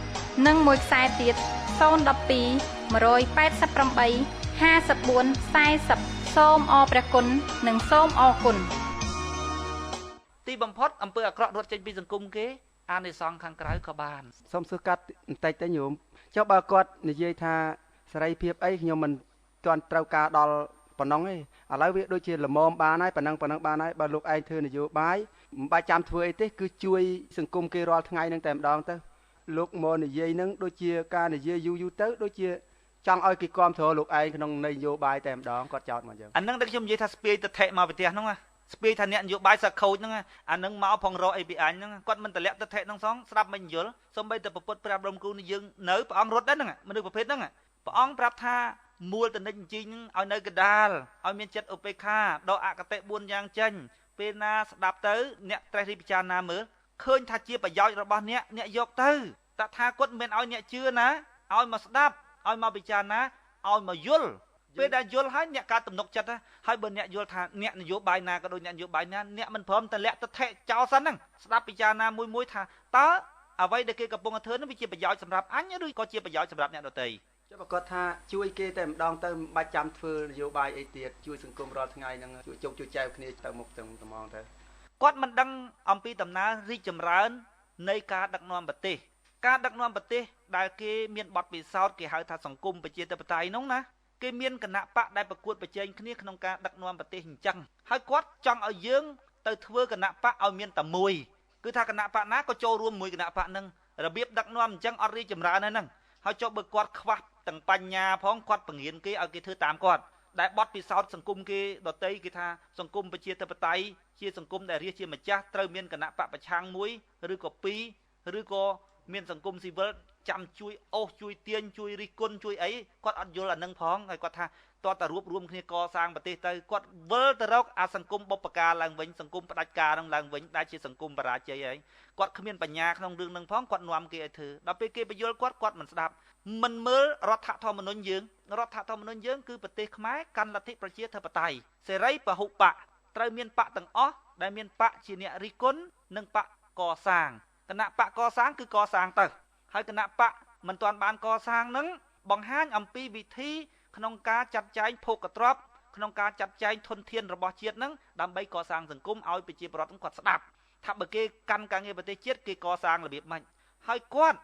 49 និងមួយខ្សែទៀត012 188 54 40សូមអរព្រះគុណនិងសូមអរគុណ
ទីបំផុតអំពើអាក្រក់រត់ចេញពីសង្គមគេអានិសង្ឃខាងក្រៅក៏បាន
សូមសួរកាត់បន្តិចទៅញោមចុះបើគាត់និយាយថាសេរីភាពអីខ្ញុំមិនទាន់ត្រូវការដល់ប៉ុណ្ណឹងទេឥឡូវវាដូចជាល្មមបានហើយប៉ុណ្ណឹងបានហើយបើលោកឯងធ្វើនយោបាយមិនបាច់ចាំធ្វើអីទេគឺជួយសង្គមគេរាល់ថ្ងៃនឹងតែម្ដងទៅលោកមកនិយាយនឹងដូចជាការនិយាយយូរទៅដូចជាចង់ឲ្យគេគាំទ្រលោកឯងក្នុងនយោបាយតែម្ដងគាត់ចោទមកអញ្ចឹង
អានឹងដែលខ្ញុំនិយាយថាស្ពាយទៅថេមកប្រទេសហ្នឹងស្ពាយថាអ្នកនយោបាយសឹកខូចហ្នឹងអានឹងមកផងរកអីពីអញហ្នឹងគាត់មិនតម្លាក់ទៅថេហ្នឹងសងស្ដាប់មិនយល់សូម្បីតែប្រពុតប្រាប់រំគ្រូនេះយើងនៅព្រះអង្គរត់ដែរហ្នឹងមនុស្សប្រភេទហ្នឹងព្រះអង្គប្រាប់ថាមូលតនិចអញ្ជិញហ្នឹងឲ្យនៅកដាលឲ្យមានចិត្តឧបេក្ខាដកអកតេ4យ៉ាងចេញពេលណាស្ដាប់ទៅអ្នកត្រេះរិះពិចារណាមើលឃើញថាជាប្រយោជន៍របស់អ្នកយកទៅតថាគតមិនឲ្យអ្នកជឿណាឲ្យមកស្ដាប់ឲ្យមកពិចារណាឲ្យមកយល់ពេលដែលយល់ហើយអ្នកកើតទំនុកចិត្តហើយបើអ្នកយល់ថាអ្នកនយោបាយណាក៏ដូចអ្នកនយោបាយណាអ្នកមិនព្រមតម្លាក់ទៅថេចោលសិនហ្នឹងស្ដាប់ពិចារណាមួយថាតើអ្វីដែលគេកំពុងធ្វើនោះវាជាប្រយោជន៍សម្រាប់អញឬក៏ជាប្រយោជន៍សម្រាប់អ្នកដទៃ
ចុះបើគាត់ថាជួយគេតែម្ដងទៅមិនបាច់ចាំធ្វើនយោបាយអីទៀតជួយសង្គមរាល់ថ្ងៃហ្នឹងជួយជោគជួយចែវគ្នាទៅមុខទៅត្មងទៅ
គាត់មិនដឹងអំពីដំណើររីកចម្រើននៃការដឹកនាំប្រទេសការដឹកនាំប្រទេសដែលគេមានបទពិសោធន៍គេហៅថាសង្គមប្រជាធិបតេយ្យនោះណាគេមានគណៈបកដែលប្រកួតប្រជែងគ្នាក្នុងការដឹកនាំប្រទេសអញ្ចឹងហើយគាត់ចង់ឲ្យយើងទៅធ្វើគណៈបកឲ្យមានតែមួយគឺថាគណៈបកណាក៏ចូលរួមមួយគណៈបកហ្នឹងរបៀបដឹកនាំអញ្ចឹងអត់រីកចម្រើនហ្នឹងហើយចុះបើគាត់ខ្វះទាំងបញ្ញាផងគាត់បង្រៀនគេឲ្យគេធ្វើតាមគាត់ដែលបទពិសោធន៍សង្គមគេដតីគេថាសង្គមប្រជាធិបតេយ្យជាសង្គមដែលរាជាម្ចាស់ត្រូវមានគណៈបកប្រឆាំងមួយឬក៏ពីរឬក៏មានសង្គមស៊ីវិលចាំជួយអូសជួយទាញជួយរិះគន់ជួយអីគាត់អត់យល់អានឹងផងហើយគាត់ថាតើតរួបរวมគ្នាកសាងប្រទេសទៅគាត់វិលទៅរកអាសង្គមបុព្វកាលឡើងវិញសង្គមផ្ដាច់ការនឹងឡើងវិញដែលជាសង្គមបរាជ័យហើយគាត់គ្មានបញ្ញាក្នុងរឿងនឹងផងគាត់នាំគេឲ្យធ្វើដល់ពេលគេបញ្យល់គាត់មិនស្ដាប់មិនមើលរដ្ឋធម្មនុញ្ញយើងរដ្ឋធម្មនុញ្ញយើងគឺប្រទេសខ្មែរកាន់លទ្ធិប្រជាធិបតេយ្យសេរីពហុបកត្រូវមានបកទាំងអស់ដែលមានបកជាអ្នករិះគន់និងបកកសាងគណៈបកកសាងគឺកសាងទៅហើយគណៈបកមិនទាន់បានកសាងនឹងបង្ហាញអំពីវិធីក្នុងការចាត់ចែងភោគទ្រព្យក្នុងការចាត់ចែងធនធានរបស់ជាតិនឹងដើម្បីកសាងសង្គមឲ្យប្រជាពលរដ្ឋគាត់ស្ដាប់ថាបើគេកាន់ការងារប្រទេសជាតិគេកសាងរបៀបម៉េចហើយគាត់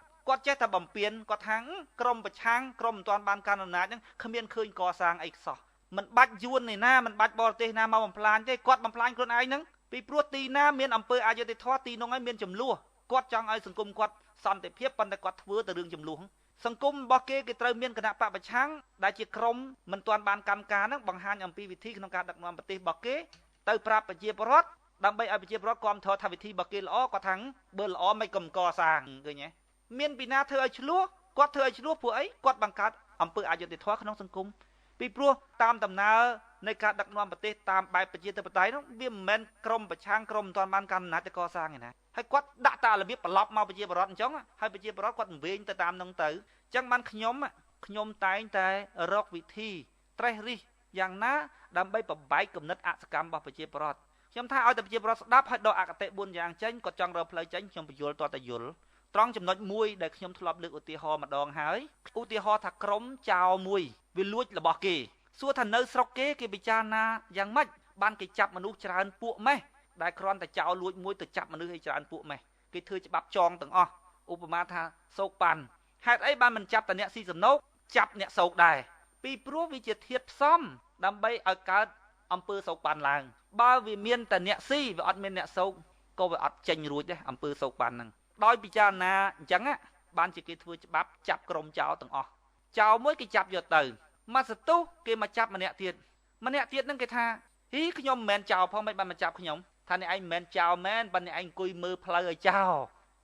ចេះតែបំពេញគាត់ថាក្រមប្រឆាំងក្រមមិនទាន់បានកាន់អំណាចនឹងគ្មានឃើញកសាងអីសោះមិនបាច់យួននេះណាមិនបាច់បរទេសណាមកបំផ្លាញទេគាត់បំផ្លាញខ្លួនឯងហ្នឹងពីព្រោះទីណាមានអំពើអយុត្តិធម៌ទីនោះហើយមានចំនួនគាត់ចង់ឲ្យសង្គមគាត់សន្តិភាពប៉ុន្តែគាត់ធ្វើទៅរឿងចំនួនសង្គមរបស់គេត្រូវមានគណៈបកប្រឆាំងដែលជាក្រមមិនទាន់បានកម្មការហ្នឹងបង្ហាញអំពីវិធីក្នុងការដឹកនាំប្រទេសរបស់គេទៅប្រាប់ប្រជាពលរដ្ឋដើម្បីឲ្យប្រជាពលរដ្ឋគាំទ្រថាវិធីរបស់គេល្អគាត់ថាបើល្អមិនកុំកសាងឃើញទេមានពីណាធ្វើឲ្យឆ្លោះគាត់ធ្វើឲ្យឆ្លោះព្រោះអីគាត់បង្កើតអំពើអយុត្តិធម៌ក្នុងសង្គមពីព្រោះតាមដំណើរនៃការដឹកនាំប្រទេសតាមបែបប្រជាធិបតេយ្យនោះវាមិនមែនក្រមប្រឆាំងក្រមមិនទាន់បានកាន់អំណាចទៅកសាងទេណាហើយគាត់ដាក់តារបៀបប្រឡប់មកប្រជាពលរដ្ឋអញ្ចឹងហើយប្រជាពលរដ្ឋគាត់វែងទៅតាមនោះទៅអញ្ចឹងបានខ្ញុំតែងតែរកវិធីត្រេះរិះយ៉ាងណាដើម្បីបំបែកគំនិតអសកម្មរបស់ប្រជាពលរដ្ឋខ្ញុំថាឲ្យតែប្រជាពលរដ្ឋស្ដាប់ហើយដកអកតេ4យ៉ាងចេញគាត់ចង់រកផ្លូវចេញខ្ញុំបញ្យល់តតែយល់ត្រង់ចំណុចមួយដែលខ្ញុំធ្លាប់លើកឧទាហរណ៍ម្ដងហើយឧទាហរណ៍ថាក្រុមចៅមួយវាលួចរបស់គេសួរថានៅស្រុកគេពិចារណាយ៉ាងម៉េចបានគេចាប់មនុស្សច្រើនពួកម៉េះដែលគ្រាន់តែចៅលួចមួយទៅចាប់មនុស្សឲ្យច្រើនពួកម៉េះគេធ្វើច្បាប់ចងទាំងអស់ឧបមាថាសោកប៉ាន់ហេតុអីបានមិនចាប់តែអ្នកស៊ីសំណូកចាប់អ្នកសោកដែរពីព្រោះវាជាធាតុផ្សំដើម្បីឲ្យកើតអំពើសោកប៉ាន់ឡើងបើវាមានតែអ្នកស៊ីវាអត់មានអ្នកសោកក៏វាអត់ចេញរួចដែរអំពើសោកប៉ាន់ហ្នឹងដោយពិចារណាអញ្ចឹងបានជាគេធ្វើច្បាប់ចាប់ក្រុមចៅទាំងអស់ចៅមួយគេចាប់យកទៅមកសតុះគេមកចាប់ម្នាក់ទៀតហ្នឹងគេថាហ៊ីខ្ញុំមិនមែនចៅផងមិនបានមកចាប់ខ្ញុំថាអ្នកឯងមិនមែនចៅមែនបើអ្នកឯងអង្គុយមើលផ្លូវឲ្យចៅ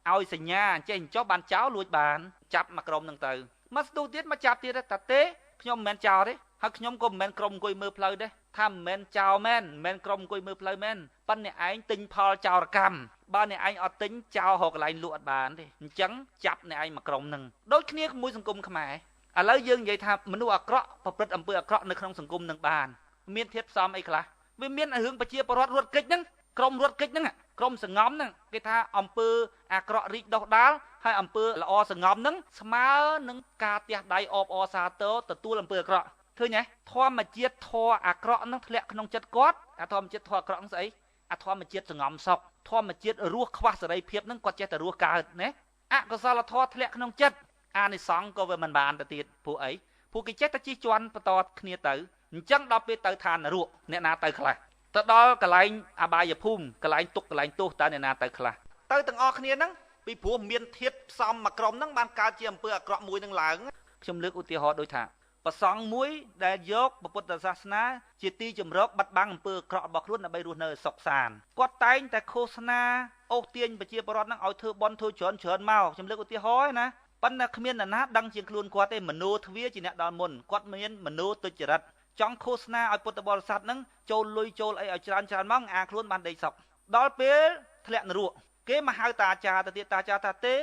ឲ្យសញ្ញាចេះចុះបានចៅលួចបានចាប់មកក្រុមហ្នឹងទៅ មកស្ទុះទៀតមកចាប់ទៀតតាទេខ្ញុំមិនមែនចោលទេហើយខ្ញុំក៏មិនមែនក្រុមអង្គុយមើលផ្លូវដែរថាមិនមែនចោលមែនមិនមែនក្រុមអង្គុយមើលផ្លូវមែនប៉ុន្តែអ្នកឯងទិញផលចោរកម្មបើអ្នកឯងអត់ទិញចោលរកកន្លែងលក់អត់បានទេអញ្ចឹងចាប់អ្នកឯងមកក្រុមនឹងដូចគ្នាជាមួយសង្គមខ្មែរឥឡូវយើងនិយាយថាមនុស្សអាក្រក់ប្រព្រឹត្តអំពើអាក្រក់នៅក្នុងសង្គមនឹងបានមានធាតុផ្សំអីខ្លះវាមានរឿងប្រជាពលរដ្ឋរត់គេចហ្នឹងក្រុមរត់គេចហ្នឹងក្រុមសង្ងំហ្នឹងគេថាអំពើអាក្រក់រីកដុះដាលហើយអំពើល្អសង្ងំហ្នឹងស្មើនឹងការទះដៃអបអសាទរទទួលអំពើអាក្រក់ឃើញទេធម្មជាតិធម៌អាក្រក់ហ្នឹងធ្លាក់ក្នុងចិត្តគាត់អាធម្មជាតិធម៌អាក្រក់ហ្នឹងស្អីអាធម្មជាតិសង្ងំសុខធម្មជាតិរស់ខ្វះសេរីភាពហ្នឹងគាត់ចេះតែរស់កើតណាអកុសលធម៌ធ្លាក់ក្នុងចិត្តអានិសង្ឃក៏វាមិនបានទៅទៀតព្រោះអីព្រោះគេចេះតែជិះជាន់បន្តគ្នាទៅអញ្ចឹងដល់ពេលទៅឋាននរកអ្នកណាទៅខ្លះទៅដល់កន្លែងអបាយភូមិកន្លែងទុកកន្លែងទោសតើអ្នកណាទៅខ្លះទៅទាំងអស់គ្នាហ្នឹងពីព្រោះមានធាតុផ្សំមួយក្រុមហ្នឹងបានកើតជាអំពើអាក្រក់មួយនឹងឡើងខ្ញុំលើកឧទាហរណ៍ដូចថាប្រសង់មួយដែលយកពុទ្ធសាសនាជាទីជំរកបាត់បង់អំពើអាក្រក់របស់ខ្លួនដើម្បីរស់នៅសុខសាន្តគាត់តែងតែឃោសនាអូសទាញប្រជាពលរដ្ឋហ្នឹងឲ្យធ្វើបន់ធ្វើច្រើនមកខ្ញុំលើកឧទាហរណ៍ណាប៉ុន្តែគ្មាននរណាដឹងជាងខ្លួនគាត់ទេមโนទ្វាជាអ្នកដល់មុនគាត់មានមโนទុច្ចរិតចង់ឃោសនាឲ្យពុទ្ធបរិស័ទហ្នឹងចូលលុយចូលអីឲ្យច្រើនមកអាខ្លួនបានដេកសុខដល់ពេលធ្លាក់នរកគេមកហៅតាអាចារ្យទៅទៀតតាអាចារ្យថាទេ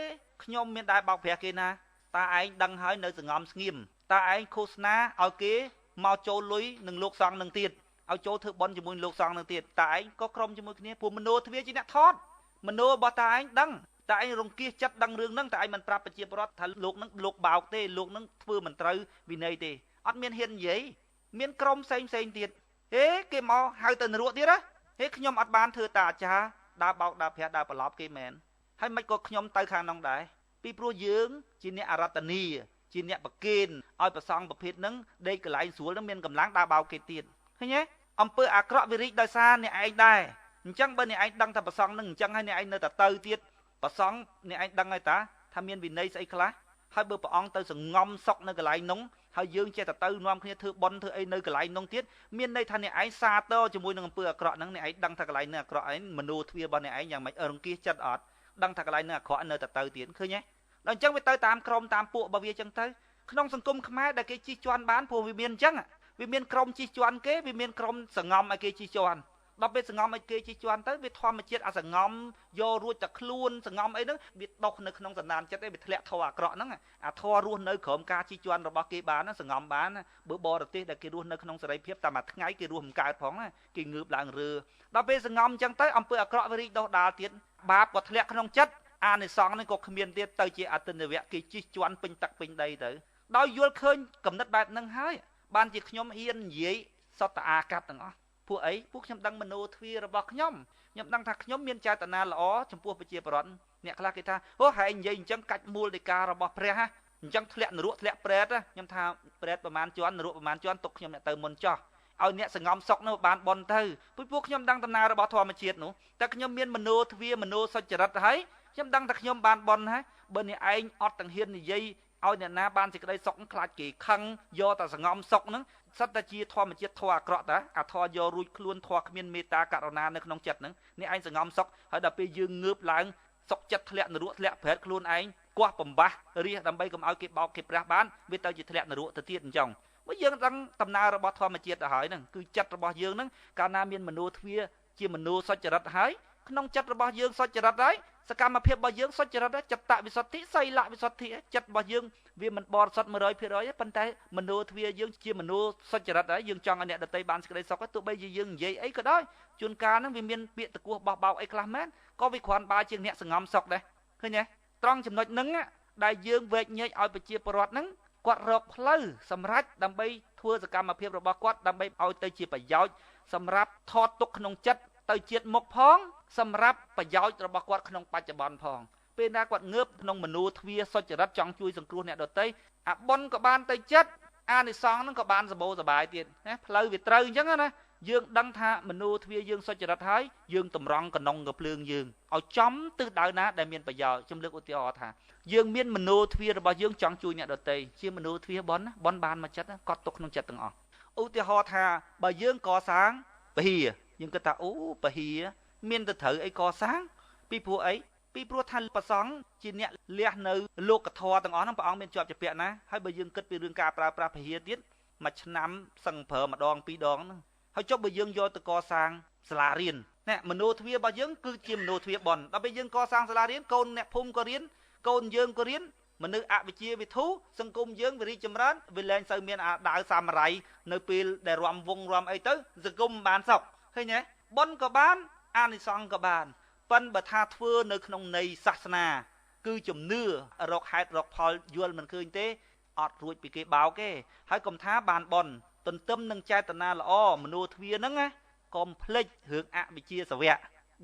ខ្ញុំមានដែរបោកប្រាស់គេណាតាឯងដឹងហើយនៅសង្ងំស្ងៀមតាឯងឃោសនាឲ្យគេមកចូលលុយនឹងលោកសង្ឃនឹងទៀតឲ្យចូលធ្វើបន់ជាមួយលោកសង្ឃនឹងទៀតតាឯងក៏ក្រុមជាមួយគ្នាព្រោះមโนទ្វាជាអ្នកថតមโนរបស់តាឯងដឹងតែឯងរង្គៀសចិត្តដឹងរឿងហ្នឹងតែឯងមិនប្រាប់ប្រជាពលរដ្ឋថាលោកហ្នឹងលោកបោកទេលោកហ្នឹងធ្វើមិនត្រូវវិន័យទេអត់មានហ៊ាននិយាយមានក្រុមផ្សេងទៀតហេគេមកហៅទៅនរកទៀតហ៎ហេខ្ញុំអត់បានធ្វើតាអាចារ្យដើរបោកដើរប្រាស់ដើរប្រឡប់គេមែនហើយមិនក៏ខ្ញុំទៅខាងនោះដែរពីព្រោះយើងជាអ្នកអរតនីជាអ្នកប្រគេនឲ្យប្រសង់ប្រភេទហ្នឹងដេកកន្លែងស្រួលហ្នឹងមានកម្លាំងដើរបោកគេទៀតឃើញទេអំពើអាក្រក់វិរិយដោយសារអ្នកឯងដែរអញ្ចឹងបើអ្នកឯងដឹងថាប្រសង់ហ្នឹងអញ្ចឹងហើយអ្នកឯងនៅតែទៅទៀតប្រសង់អ្នកឯងដឹងហើយតាថាមានវិន័យស្អីខ្លះហើយបើព្រះអង្គទៅសង្ងំសុកនៅកន្លែងនោះហើយយើងចេះតែទៅនាំគ្នាធ្វើបន់ធ្វើអីនៅកន្លែងនោះទៀតមានន័យថាអ្នកឯងសាទរជាមួយនឹងអំពើអាក្រក់ហ្នឹងអ្នកឯងដឹងថាកន្លែងហ្នឹងអាក្រក់ឯងមโนទ្វារបស់អ្នកឯងយ៉ាងម៉េចរង្គៀសចិត្តអត់ដឹងថាកន្លែងហ្នឹងអាក្រក់នៅតែទៅទៀតឃើញទេដល់អញ្ចឹងវាទៅតាមក្រុមតាមពួករបស់វាអញ្ចឹងទៅក្នុងសង្គមខ្មែរដែលគេជិះជាន់បានព្រោះវាមានអញ្ចឹងវាមានក្រុមជិះជាន់គេវាមានក្រុមសង្ងំឲ្យគេជិះជាន់ដល់ពេលសង្ងំឲ្យគេជិះជាន់ទៅវាធម្មជាតិអាសង្ងំយករួចតែខ្លួនសង្ងំអីហ្នឹងវាដុសនៅក្នុងសន្តានចិត្តឯងវាធ្លាក់ធរអាក្រក់ហ្នឹងអាធររស់នៅក្រោមការជិះជាន់របស់គេបានសង្ងំបានបើបរទេសដែលគេរស់នៅក្នុងសេរីភាពតែមួយថ្ងៃគេរស់មិនកើតផងគេងើបឡើងរើដល់ពេលសង្ងំអញ្ចឹងទៅអំពើអាក្រក់វារីកដុះដាលទៀតបាបក៏ធ្លាក់ក្នុងចិត្តអានិសង្ឃហ្នឹងក៏គ្មានទៀតទៅជាអតិនវៈគេជិះជាន់ពេញទឹកពេញដីទៅដោយយល់ឃើញកំណត់បែបហ្នឹងហើយបានជាខ្ញុំហ៊ាននិយាយសតអាកប្បទាំងអស់ពួកអីពួកខ្ញុំដឹងមโนទ្វារបស់ខ្ញុំដឹងថាខ្ញុំមានចេតនាល្អចំពោះប្រជាពលរដ្ឋអ្នកខ្លះគេថាអូហែងនិយាយអញ្ចឹងកាច់មូលដីការបស់ព្រះអញ្ចឹងធ្លាក់នរកធ្លាក់ប្រែតខ្ញុំថាប្រែតប្រមាណជាន់នរកប្រមាណជាន់ទុកខ្ញុំអ្នកទៅមុនចោះឲ្យអ្នកសង្ងំសុកនោះបានបន់ទៅពួកខ្ញុំដឹងដំណើររបស់ធម្មជាតិនោះតែខ្ញុំមានមโนទ្វាមโนសុចរិតហើយខ្ញុំដឹងថាខ្ញុំបានបន់ហើយបើអ្នកឯងអត់ទាំងហ៊ាននិយាយឲ្យអ្នកណាបានសេចក្តីសុខខ្លាចគេខឹងយកតែសង្ងំសុកហ្នឹងសិតតែជាធម្មជាតិធម៌អាក្រក់តាអាធម៌យករួចខ្លួនធម៌គ្មានមេត្តាករុណានៅក្នុងចិត្តហ្នឹងនេះឯងសង្ងំសុកហើយដល់ពេលយើងងើបឡើងសុកចិត្តធ្លាក់នរកធ្លាក់ប្រែតខ្លួនឯងគោះបំបាស់រៀសដើម្បីកុំឲ្យគេបោកគេប្រះបានវាទៅជាធ្លាក់នរកទៅទៀតអញ្ចឹងបើយើងដឹងដំណើររបស់ធម្មជាតិទៅហើយហ្នឹងគឺចិត្តរបស់យើងហ្នឹងកាលណាមានមโนទ្វាជាមโนសុចរិតហើយក្នុងចិត្តរបស់យើងសុចរិតហើយសកម្មភាពរបស់យើងសុចរិតចិត្តវិសុទ្ធិសីលវិសុទ្ធិចិត្តរបស់យើងវាមិនបរិសុទ្ធ 100% ទេប៉ុន្តែមโนទ្វាយើងជាមโนសុចរិតហើយយើងចង់ឲ្យអ្នកដទៃបានសេចក្តីសុខទោះបីជាយើងនិយាយអីក៏ដោយជួនកាលហ្នឹងវាមានពាក្យតគោះបោះបោកអីខ្លះមែនក៏វាគ្រាន់បើជាងអ្នកសង្ងំសុខដែរឃើញទេត្រង់ចំណុចហ្នឹងដែលយើងវែកញែកឲ្យប្រជាពលរដ្ឋហ្នឹងគាត់រកផ្លូវសម្រាប់ដើម្បីធ្វើសកម្មភាពរបស់គាត់ដើម្បីឲ្យទៅជាប្រយោជន៍សម្រាប់ថតទុកក្នុងចិត្តទៅជាតិមុខផងសម្រាប់ប្រយោជន៍របស់គាត់ក្នុងបច្ចុប្បន្នផងពេលណាគាត់ងើបក្នុងមโนទ្វាសុចរិតចង់ជួយសង្គ្រោះអ្នកដទៃអាបុណ្យក៏បានទៅចិត្តអានិសង្ឃហ្នឹងក៏បានសម្បូរសបាយទៀតណាផ្លូវវាត្រូវអញ្ចឹងណាយើងដឹងថាមโนទ្វាយើងសុចរិតហើយយើងតម្រង់កណ្ដុងកភ្លើងយើងឲ្យចំទិសដៅណាដែលមានប្រយោជន៍ខ្ញុំលើកឧទាហរណ៍ថាយើងមានមโนទ្វារបស់យើងចង់ជួយអ្នកដទៃជាមโนទ្វាបុណ្យបានមកចិត្តកត់ទុកក្នុងចិត្តទាំងអស់ឧទាហរណ៍ថាបើយើងកសាងពហិយើងគិតថាអូពហិមានទៅត្រូវអីកសាងពីព្រោះអី ពីព្រោះថាប្រសង់ជាអ្នកលះនៅលោកធម៌ទាំងអស់ហ្នឹងព្រះអង្គមានជាប់ជាពាក់ណាហើយបើយើងគិតពីរឿងការប្រើប្រាស់ពហិយទៀតមួយឆ្នាំសឹងប្រើម្ដងពីរដងហ្នឹងហើយចុះបើយើងយកទៅកសាងសាលារៀនណែមនោទ្វារបស់យើងគឺជាមនោទ្វាបនដល់ពេលយើងកសាងសាលារៀនកូនអ្នកភូមិក៏រៀនកូនយើងក៏រៀនមនុស្សអវិជ្ជាវិធុសង្គមយើងវិរិយចម្រើនវាលែងសូវមានអាដាវសាមរ័យនៅពេលដែលរំវងរំអីទៅសង្គមបានសុខឃើញទេបនក៏បានអានិសង្សក៏បានប៉ិនបើថាធ្វើនៅក្នុងន័យសាសនាគឺជំនឿរកហេតុរកផលយល់មិនឃើញទេអត់រួចពីគេបោកទេហើយកុំថាបានបនទន្ទឹមនឹងចេតនាល្អមនោទ្វាហ្នឹងណាកុំភ្លេចរឿងអវិជ្ជាសវៈ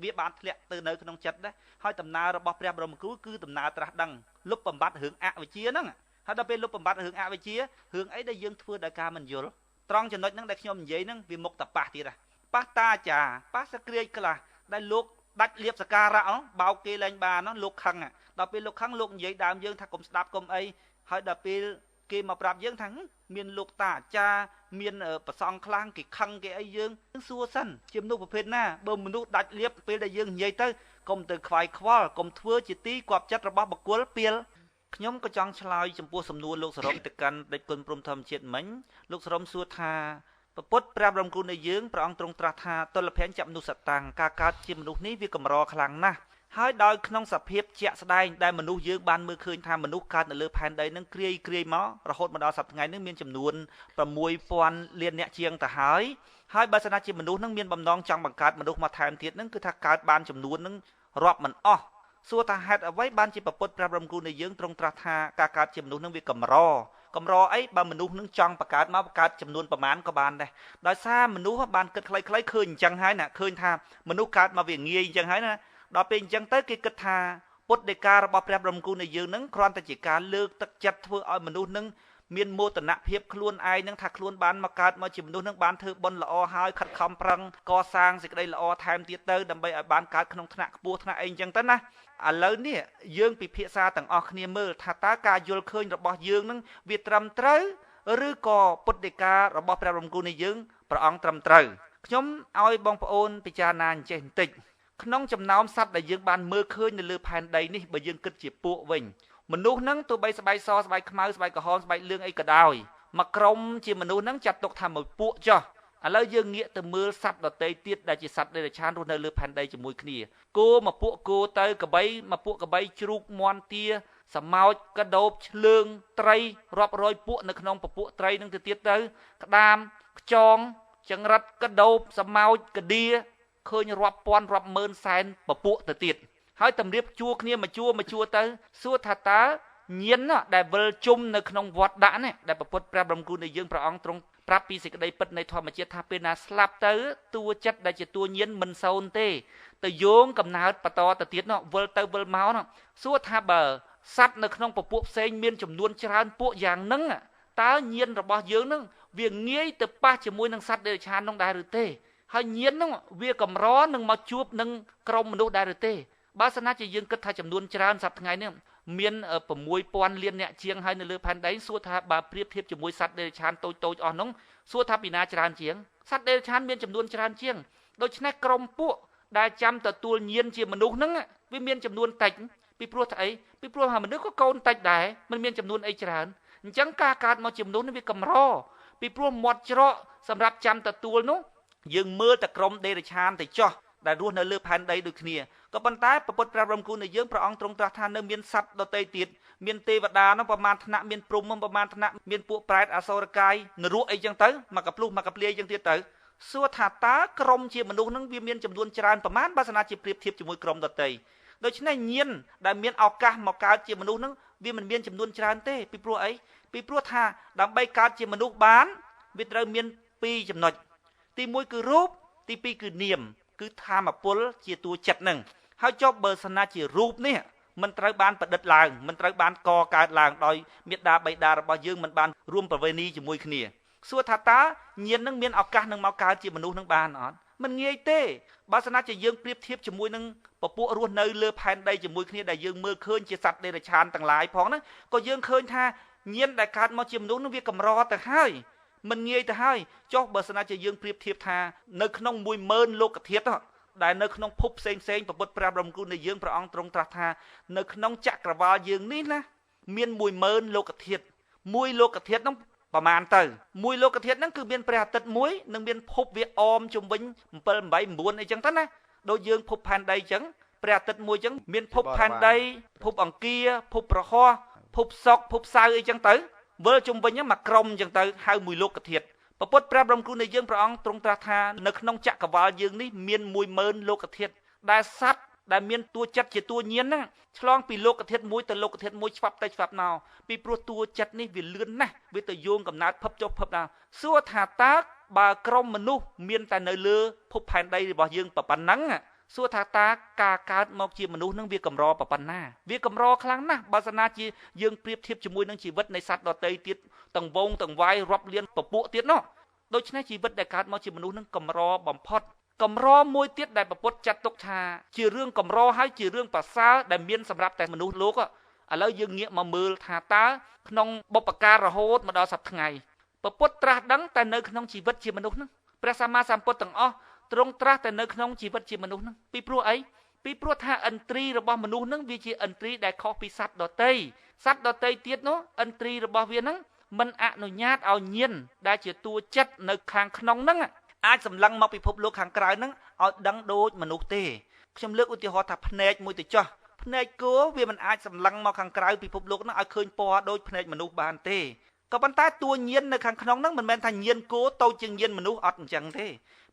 វាបានធ្លាក់ទៅនៅក្នុងចិត្តដែរហើយដំណើររបស់ព្រះបរមគ្រូគឺដំណើរត្រាស់ដឹងលុបបំបត្តិរឿងអវិជ្ជាហ្នឹងហើយដល់ពេលលុបបំបត្តិរឿងអវិជ្ជារឿងអីដែលយើងធ្វើដោយការមិនយល់ត្រង់ចំណុចហ្នឹងដែលខ្ញុំនិយាយហ្នឹងវាមុខតប៉ះទៀតប៉ះតាចាប៉ះសក្រាចខ្លះដែលលោកដាច់លៀបសការៈបោកគេលែងបានលោកខឹងដល់ពេលលោកខឹងលោកនិយាយដើមយើងថាកុំស្ដាប់កុំអីហើយដល់ពេលគេមកប្រាប់យើងថាមានលោកតាអាចារ្យមានប្រសង់ខ្លាំងគេខឹងគេអីយើងសួរសិនជាមនុស្សប្រភេទណាបើមនុស្សដាច់លៀបពេលដែលយើងនិយាយទៅកុំទៅខ្វាយខ្វល់កុំធ្វើជាទីគប់ចិត្តរបស់បុគ្គលពីលខ្ញុំក៏ចង់ឆ្លើយចំពោះសំណួរលោកសរមទៅកាន់ដេចគុណព្រំធម្មជាតិមិញលោកសរមសួរថាពុទ្ធព្រះបរមគ្រូនៃយើងព្រះអង្គទ្រង់ត្រាស់ថាតុល្យភញ្ញមនុស្សតាំងការកើតជាមនុស្សនេះវាកម្រខ្លាំងណាស់ហើយដោយក្នុងសភាពជាក់ស្ដែងដែលមនុស្សយើងបានមើលឃើញថាមនុស្សកើតនៅលើផែនដីនឹងគ្រាយមករហូតមកដល់សប្តាហ៍ថ្ងៃនេះមានចំនួន 6000 លានអ្នកជាងទៅហើយបើសិនជាមនុស្សនឹងមានបំណងចង់បង្កើតមនុស្សមកថែមទៀតនឹងគឺថាកើតបានចំនួននឹងរាប់មិនអស់សួរថាហេតុអ្វីបានជាពុទ្ធព្រះបរមគ្រូនៃយើងទ្រង់ត្រាស់ថាការកើតជាមនុស្សនឹងវាកម្រអីបើមនុស្សនឹងចង់បង្កើតចំនួនប្រមាណក៏បានដែរដោយសារមនុស្សបានគិតខ្លីៗឃើញអញ្ចឹងហើយណាឃើញថាមនុស្សកើតមកវាងាយអញ្ចឹងហើយណាដល់ពេលអញ្ចឹងទៅគេគិតថាពុទ្ធដីការបស់ព្រះបរមគ្រូនៃយើងនឹងគ្រាន់តែជាការលើកទឹកចិត្តធ្វើឲ្យមនុស្សនឹងមានមោទនភាពខ្លួនឯងនឹងថាខ្លួនបានមកកើតមកជាមនុស្សនឹងបានធ្វើបុណ្យល្អហើយខិតខំប្រឹងកសាងសេចក្តីល្អថែមទៀតទៅដើម្បីឲ្យបានកើតក្នុងថ្នាក់ខ្ពស់ថ្នាក់អីអញ្ចឹងទៅណាឥឡូវនេះយើងពិភាក្សាទាំងអស់គ្នាមើលថាតើការយល់ឃើញរបស់យើងនឹងវាត្រឹមត្រូវឬក៏ពុទ្ធដីការបស់ព្រះបរមគ្រូនៃយើងព្រះអង្គត្រឹមត្រូវខ្ញុំឲ្យបងប្អូនពិចារណាអញ្ចេះបន្តិចក្នុងចំណោមសត្វដែលយើងបានមើលឃើញនៅលើផែនដីនេះបើយើងគិតជាពួកវិញមនុស្សហ្នឹងទោះបីស្បែកសស្បែកខ្មៅស្បែកក្រហមស្បែកលឿងអីក៏ដោយមកក្រុមជាមនុស្សហ្នឹងចាត់ទុកថាមួយពួកចុះឥឡូវយើងងាកទៅមើលសត្វដទៃទៀតដែលជាសត្វដេរឆានរស់នៅលើផែនដីជាមួយគ្នាគោមកពួកគោទៅក្របីមកពួកក្របីជ្រូកមាន់ទាសម្ោចកដោបឆ្លើងត្រីរាប់រយពួកនៅក្នុងពពួកត្រីនឹងទៅទៀតទៅក្តាមខ្យងចង្រិតកដោបសម្ោចកដៀឃើញរាប់ពាន់រាប់ម៉ឺនសែនពពួកទៅទៀតហើយតម្រៀបជួគ្នាមកជួទៅសួរថាតើញៀនដែលវិលជុំនៅក្នុងវត្តដាក់នេះដែលពុទ្ធព្រះបរមគ្រូនៃយើងព្រះអង្គទ្រង់ប្រាប់ពីសេចក្តីពិតនៃធម្មជាតិថាពេលណាស្លាប់ទៅតួចិត្តដែលជាតួញៀនមិនសូន្យទេទៅយោងកំណើតបន្តទៅទៀតវិលទៅវិលមកសួរថាបើសត្វនៅក្នុងពពួកផ្សេងមានចំនួនច្រើនពួកយ៉ាងហ្នឹងតើញៀនរបស់យើងហ្នឹងវាងាយទៅប៉ះជាមួយនឹងសត្វដេរឆាននោះដែរឬទេហើយញៀនហ្នឹងវាកម្រនឹងមកជួបនឹងក្រុមមនុស្សដែរឬទេបើសិនណាជាយើងគិតថាចំនួនច្រើនសប្តាហ៍ថ្ងៃនេះមាន 6000 លានអ្នកជាងហើយនៅលើផែនដីសួរថាបើប្រៀបធៀបជាមួយសត្វដេរឆានតូចអស់នោះសួរថាពីណាច្រើនជាងសត្វដេរឆានមានចំនួនច្រើនជាងដូច្នេះក្រុមពួកដែលចាំទទួលញៀនជាមនុស្សហ្នឹងវាមានចំនួនតិចពីព្រោះថាអីពីព្រោះថាមនុស្សក៏កូនតិចដែរមិនមានចំនួនអីច្រើនអញ្ចឹងការកើតមកជាមនុស្សនេះវាកម្រពីព្រោះមាត់ច្រកសម្រាប់ចាំទទួលនោះយើងមើលតែក្រុមដេរឆានទៅចោះដែលរស់នៅលើផែនដីដូចគ្នាក៏ប៉ុន្តែព្រះពុទ្ធព្រះបរមគ្រូនៃយើងព្រះអង្គទ្រង់ត្រាស់ថានៅមានសត្វដទៃទៀតមានទេវតានោះប្រមាណថ្នាក់មានព្រំប្រមាណថ្នាក់មានពួកប្រែតអសុរកាយនរកអីចឹងទៅមកកភ្លុះមកកភ្លាយចឹងទៀតទៅសួរថាតើក្រុមជាមនុស្សនឹងវាមានចំនួនច្រើនប្រមាណបើសិនជាប្រៀបធៀបជាមួយក្រុមដទៃដូច្នេះញៀនដែលមានឱកាសមកកើតជាមនុស្សនឹងវាមិនមានចំនួនច្រើនទេពីព្រោះអីពីព្រោះថាដើម្បីកើតជាមនុស្សបានវាត្រូវមាន2ចំណុចទី1គឺរូបទី2គឺនាមគឺធម្មពលជាតួចិត្តនឹងហើយចុះបើសិនជារូបនេះមិនត្រូវបានប្រឌិតឡើងមិនត្រូវបានកកើតឡើងដោយមេត្តាបិតារបស់យើងមិនបានរួមប្រវេណីជាមួយគ្នាសួរថាតើញៀននឹងមានឱកាសនឹងមកកើតជាមនុស្សនឹងបានអត់មិនងាយទេបើសិនជាយើងប្រៀបធៀបជាមួយនឹងពពួករស់នៅលើផែនដីជាមួយគ្នាដែលយើងមើលឃើញជាសត្វដេរឆានទាំងឡាយផងហ្នឹងក៏យើងឃើញថាញៀនដែលកើតមកជាមនុស្សនឹងវាកម្រទៅហើយមិនងាយទៅហើយចុះបើសិនជាយើងប្រៀបធៀបថានៅក្នុង10000លោកធាតុ ដែលនៅក្នុងភពផ្សេងប្រពុតប្រាប់រំគូនៃយើងព្រះអង្គទ្រង់ត្រាស់ថានៅក្នុងចក្រវាលយើងនេះណាមាន10000លោកធាតុមួយលោកធាតុហ្នឹងប្រមាណទៅមួយលោកធាតុហ្នឹងគឺមានព្រះអាទិត្យមួយនិងមានភពវាអមជុំវិញ7 8 9អីចឹងទៅណាដូចយើងភពផែនដីចឹងព្រះអាទិត្យមួយចឹងមានភពផែនដីភពអង្គារភពប្រហោះភពសុក្រភពសៅរ៍អីចឹងទៅវិលជុំវិញហ្នឹងមកក្រុមចឹងទៅហៅមួយលោកធាតុព្រះពុទ្ធប្រាប់រំគូនៃយើងព្រះអង្គទ្រង់ត្រាស់ថានៅក្នុងចក្រវាលយើងនេះមាន10000លោកធាតុដែលសត្វដែលមានតួចិត្តជាតួញៀនហ្នឹងឆ្លងពីលោកធាតុមួយទៅលោកធាតុមួយឆ្វាប់ទៅឆ្វាប់មកពីព្រោះតួចិត្តនេះវាលឿនណាស់វាទៅយោងកំណើតភពចុះភពដល់សួរថាតើបើក្រុមមនុស្សមានតែនៅលើភពផែនដីរបស់យើងប៉ុណ្ណឹងសួរថាតើការកើតមកជាមនុស្សនឹងវាកម្រប៉ុណ្ណាវាកម្រខ្លាំងណាស់បើសិនណាជាយើងប្រៀបធៀបជាមួយនឹងជីវិតនៃសត្វដទៃទៀតទាំងវងទាំងវាយរាប់លានពពួកទៀតនោះដូច្នេះជីវិតដែលកើតមកជាមនុស្សនឹងកម្របំផុតកម្រមួយទៀតដែលព្រះពុទ្ធចាត់ទុកថាជារឿងកម្រហើយជារឿងប្រសើរដែលមានសម្រាប់តែមនុស្សលោកឥឡូវយើងងាកមកមើលថាតើក្នុងបុព្វកាលរហូតមកដល់សប្តាហ៍ថ្ងៃព្រះពុទ្ធត្រាស់ដឹងតែនៅក្នុងជីវិតជាមនុស្សនឹងព្រះសម្មាសម្ពុទ្ធទាំងអស់ទ្រង់ត្រាស់តែនៅក្នុងជីវិតជាមនុស្សនឹងពីព្រោះអីពីព្រោះថាឥន្ទ្រីរបស់មនុស្សនឹងវាជាឥន្ទ្រីដែលខុសពីសត្វដទៃសត្វដទៃទៀតនោះឥន្ទ្រីរបស់វានឹងមិនអនុញ្ញាតឲ្យញៀនដែលជាតួចិត្តនៅខាងក្នុងនឹងអាចសម្លឹងមកពិភពលោកខាងក្រៅនឹងឲ្យដឹងដូចមនុស្សទេខ្ញុំលើកឧទាហរណ៍ថាភ្នែកមួយទៅចោះភ្នែកគោវាមិនអាចសម្លឹងមកខាងក្រៅពិភពលោកនឹងឲ្យឃើញពណ៌ដូចភ្នែកមនុស្សបានទេក៏ប៉ុន្តែតួញៀននៅខាងក្នុងនឹងមិនមែនថាញៀនគោតូចជាងញៀនមនុស្សអត់អញ្ចឹងទ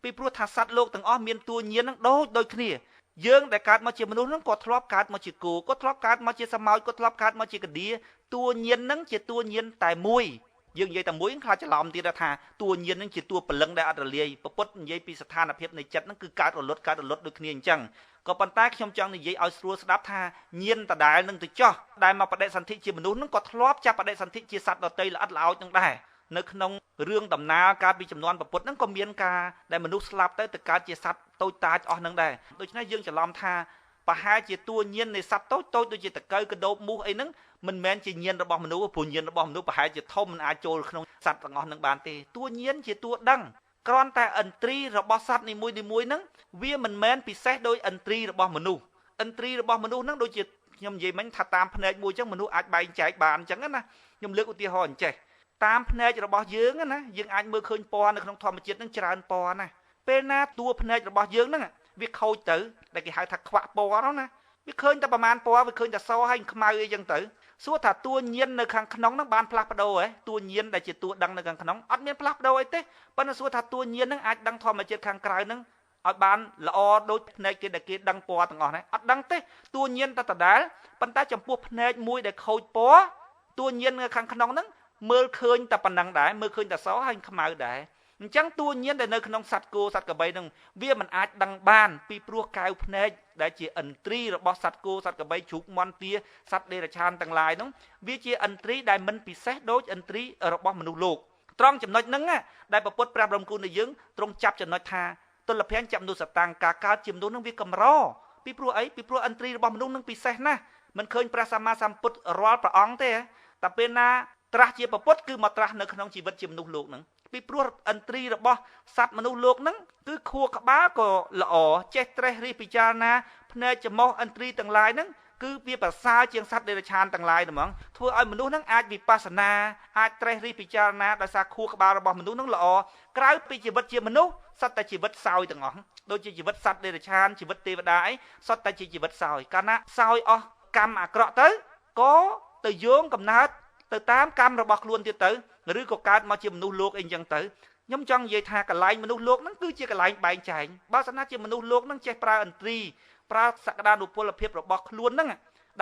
េពីព្រោះថាសត្វលោកទាំងអស់មានតួញៀននឹងដូចគ្នាយើងដែលកើតមកជាមនុស្សនឹងក៏ធ្លាប់កើតមកជាគោក៏ធ្លាប់កើតមកជាសមោចក៏ធ្លាប់កើតមកជាកឌាតួញៀននឹងជាតួញៀនតែមួយយើងនិយាយតែមួយខ្លាចច្រឡំទៀតថាតួញៀននឹងជាតួព្រលឹងដែលអត់រលាយពុទ្ធនិយាយពីស្ថានភាពនៃចិត្តនឹងគឺកើតរលត់ដូចគ្នាអញ្ចឹងក៏ប៉ុន្តែខ្ញុំចង់និយាយឲ្យស្រួលស្ដាប់ថាញៀនដដែលនឹងទៅចោះដែលមកបដិសន្ធិជាមនុស្សនឹងក៏ធ្លាប់ចាប់បដិសន្ធិជាសត្វដទៃល្អិតល្អោចនឹងដែរនៅក្នុងរឿងដំណើរការពីចំនួនពុទ្ធហ្នឹងក៏មានការដែលមនុស្សស្លាប់ទៅកើតជាសត្វតូចតាចអស់ហ្នឹងដែរដូច្នេះយើងច្រឡំថាប្រហែលជាតួញៀននៃសត្វតូចដូចជាតកៅកដោបមូសអីហ្នឹងមិនមែនជាញៀនរបស់មនុស្សព្រោះញៀនរបស់មនុស្សប្រហែលជាធំមិនអាចចូលក្នុងសត្វទាំងអស់ហ្នឹងបានទេតួញៀនជាតួដឹងគ្រាន់តែឥន្ទ្រីរបស់សត្វនីមួយហ្នឹងវាមិនមែនពិសេសដោយឥន្ទ្រីរបស់មនុស្សឥន្ទ្រីរបស់មនុស្សហ្នឹងដូចជាខ្ញុំនិយាយមិញថាតាមភ្នែកមួយអញ្ចឹងមនុស្សអាចបែងចែកបានអញ្ចឹងណាខ្ញុំលើកឧទាហរណ៍អញ្ចេះតាមភ្នែករបស់យើងណាយើងអាចមើលឃើញពណ៌នៅក្នុងធម្មជាតិហ្នឹងច្រើនពណ៌ណាពេលណាតួភ្នែករបស់យើងហ្នឹងវាខូចទៅដែលគេហៅថាខ្វាក់ពណ៌ហ្នឹងណាវាឃើញតែប្រមាណពណ៌វាឃើញតែសហើយខ្មៅអីចឹងទៅសួរថាតួញៀននៅខាងក្នុងហ្នឹងបានផ្លាស់ប្ដូរហ៎តួញៀនដែលជាតួដឹងនៅខាងក្នុងអត់មានផ្លាស់ប្ដូរអីទេប៉ុន្តែសួរថាតួញៀនហ្នឹងអាចដឹងធម្មជាតិខាងក្រៅហ្នឹងឲ្យបានល្អដូចភ្នែកគេដែលគេដឹងពណ៌ទាំងអស់ហ្នឹងអត់ដឹងទេតួញៀនតែដដែលប៉ុន្តែចំពោះភ្នែកមួយដែលខូចពណ៌តួញៀននៅខាងក្នុងហ្នឹងមើលឃើញតែប៉ុណ្ណឹងដែរមើលឃើញតែសហើយខ្មៅដែរអញ្ចឹងតួញៀនដែលនៅក្នុងសត្វគោសត្វក្របីហ្នឹងវាមិនអាចដឹងបានពីព្រោះកែវភ្នែកដែលជាឥន្ទ្រីរបស់សត្វគោសត្វក្របីជ្រូកមាន់ទាសត្វដេរឆានទាំងឡាយហ្នឹងវាជាឥន្ទ្រីដែលមិនពិសេសដូចឥន្ទ្រីរបស់មនុស្សលោកត្រង់ចំណុចហ្នឹងដែលព្រះពុទ្ធប្រាប់រំគូនៃយើងទ្រង់ចាប់ចំណុចថាទលភ័ញ្ញចាប់មនុស្សសតាំងការកើតជាមនុស្សហ្នឹងវាកម្រពីព្រោះអីពីព្រោះឥន្ទ្រីរបស់មនុស្សហ្នឹងពិសេសណាស់មិនឃើញព្រះសម្មាសម្ពុទ្ធរាល់ព្រះអង្គទេតែពេលណាត្រាស់ជាពុទ្ធគឺមកត្រាស់នៅក្នុងជីវិតជាមនុស្សលោកហ្នឹងពីព្រោះឥន្ទ្រីរបស់សត្វមនុស្សលោកហ្នឹងគឺខួរក្បាលក៏ល្អចេះត្រេះរិះពិចារណាភ្នែកច្រមុះឥន្ទ្រីទាំងឡាយហ្នឹងគឺវាប្រសើរជាងសត្វដេរឆានទាំងឡាយហ្មងធ្វើឲ្យមនុស្សហ្នឹងអាចវិបស្សនាអាចត្រេះរិះពិចារណាដោយសារខួរក្បាលរបស់មនុស្សហ្នឹងល្អក្រៅពីជីវិតជាមនុស្សសត្វតែជីវិតសោយទាំងអស់ដូចជាជីវិតសត្វដេរឆានជីវិតទេវតាអីសត្វតែជាជីវិតសោយកាលណាសោយអស់កម្មអាក្រក់ទៅក៏ទៅយោងកំណើតទៅតាមកម្មរបស់ខ្លួនទៀតទៅឬក៏កើតមកជាមនុស្សលោកអីអញ្ចឹងទៅខ្ញុំចង់និយាយថាកន្លែងមនុស្សលោកហ្នឹងគឺជាកន្លែងបែងចែកបើសិនណាជាមនុស្សលោកហ្នឹងចេះប្រើឥន្ទ្រីប្រើសក្តានុពលភាពរបស់ខ្លួនហ្នឹង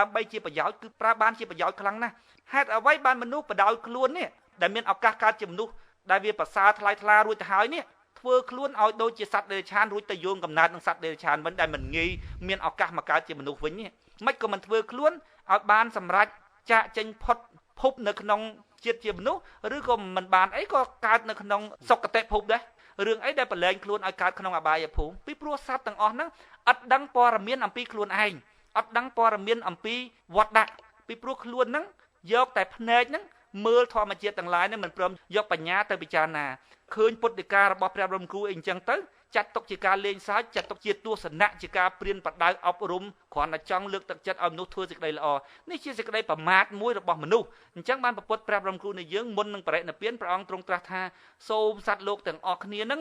ដើម្បីជាប្រយោជន៍គឺប្រើបានជាប្រយោជន៍ខ្លាំងណាស់ហេតុអ្វីបានមនុស្សបដោយខ្លួននេះដែលមានឱកាសកើតជាមនុស្សដែលវាប្រសើរថ្លៃថ្លារួចទៅហើយនេះធ្វើខ្លួនឲ្យដូចជាសត្វដេរឆានរួចទៅយោងកំណើតនឹងសត្វដេរឆានវិញដែលមិនងាយមានឱកាសមកកើតជាមនុស្សវិញនេះមិនក៏មិនធ្វើខ្លួនឲ្យបានសម្រេចចាកចេញផុតភពនៅក្នុងជាតិជាមនុស្សឬក៏មិនបានអីក៏កើតនៅក្នុងសុគតិភពដែររឿងអីដែលប្រឡែងខ្លួនឲ្យកើតក្នុងអបាយភូមិពីព្រោះសត្វទាំងអស់ហ្នឹងអត់ដឹងព័ត៌មានអំពីខ្លួនឯងអត់ដឹងព័ត៌មានអំពីវត្តដាក់ពីព្រោះខ្លួនហ្នឹងយកតែភ្នែកហ្នឹងមើលធម្មជាតិទាំងឡាយហ្នឹងមិនព្រមយកបញ្ញាទៅពិចារណាឃើញពុទ្ធដីការបស់ព្រះបរមគ្រូអីអញ្ចឹងទៅ ចាត់ទុកជាការលេងសើចចាត់ទុកជាទស្សនៈជាការព្រៀនប្រដៅអប់រំគ្រាន់តែចង់លើកទឹកចិត្តឲ្យមនុស្សធ្វើសេចក្តីល្អនេះជាសេចក្តីប្រមាទមួយរបស់មនុស្សអញ្ចឹងបានព្រះពុទ្ធប្រាប់រំគ្រូនៃយើងមុននឹងបរិនិព្វានព្រះអង្គទ្រង់ត្រាស់ថាសូមសត្វលោកទាំងអស់គ្នានឹង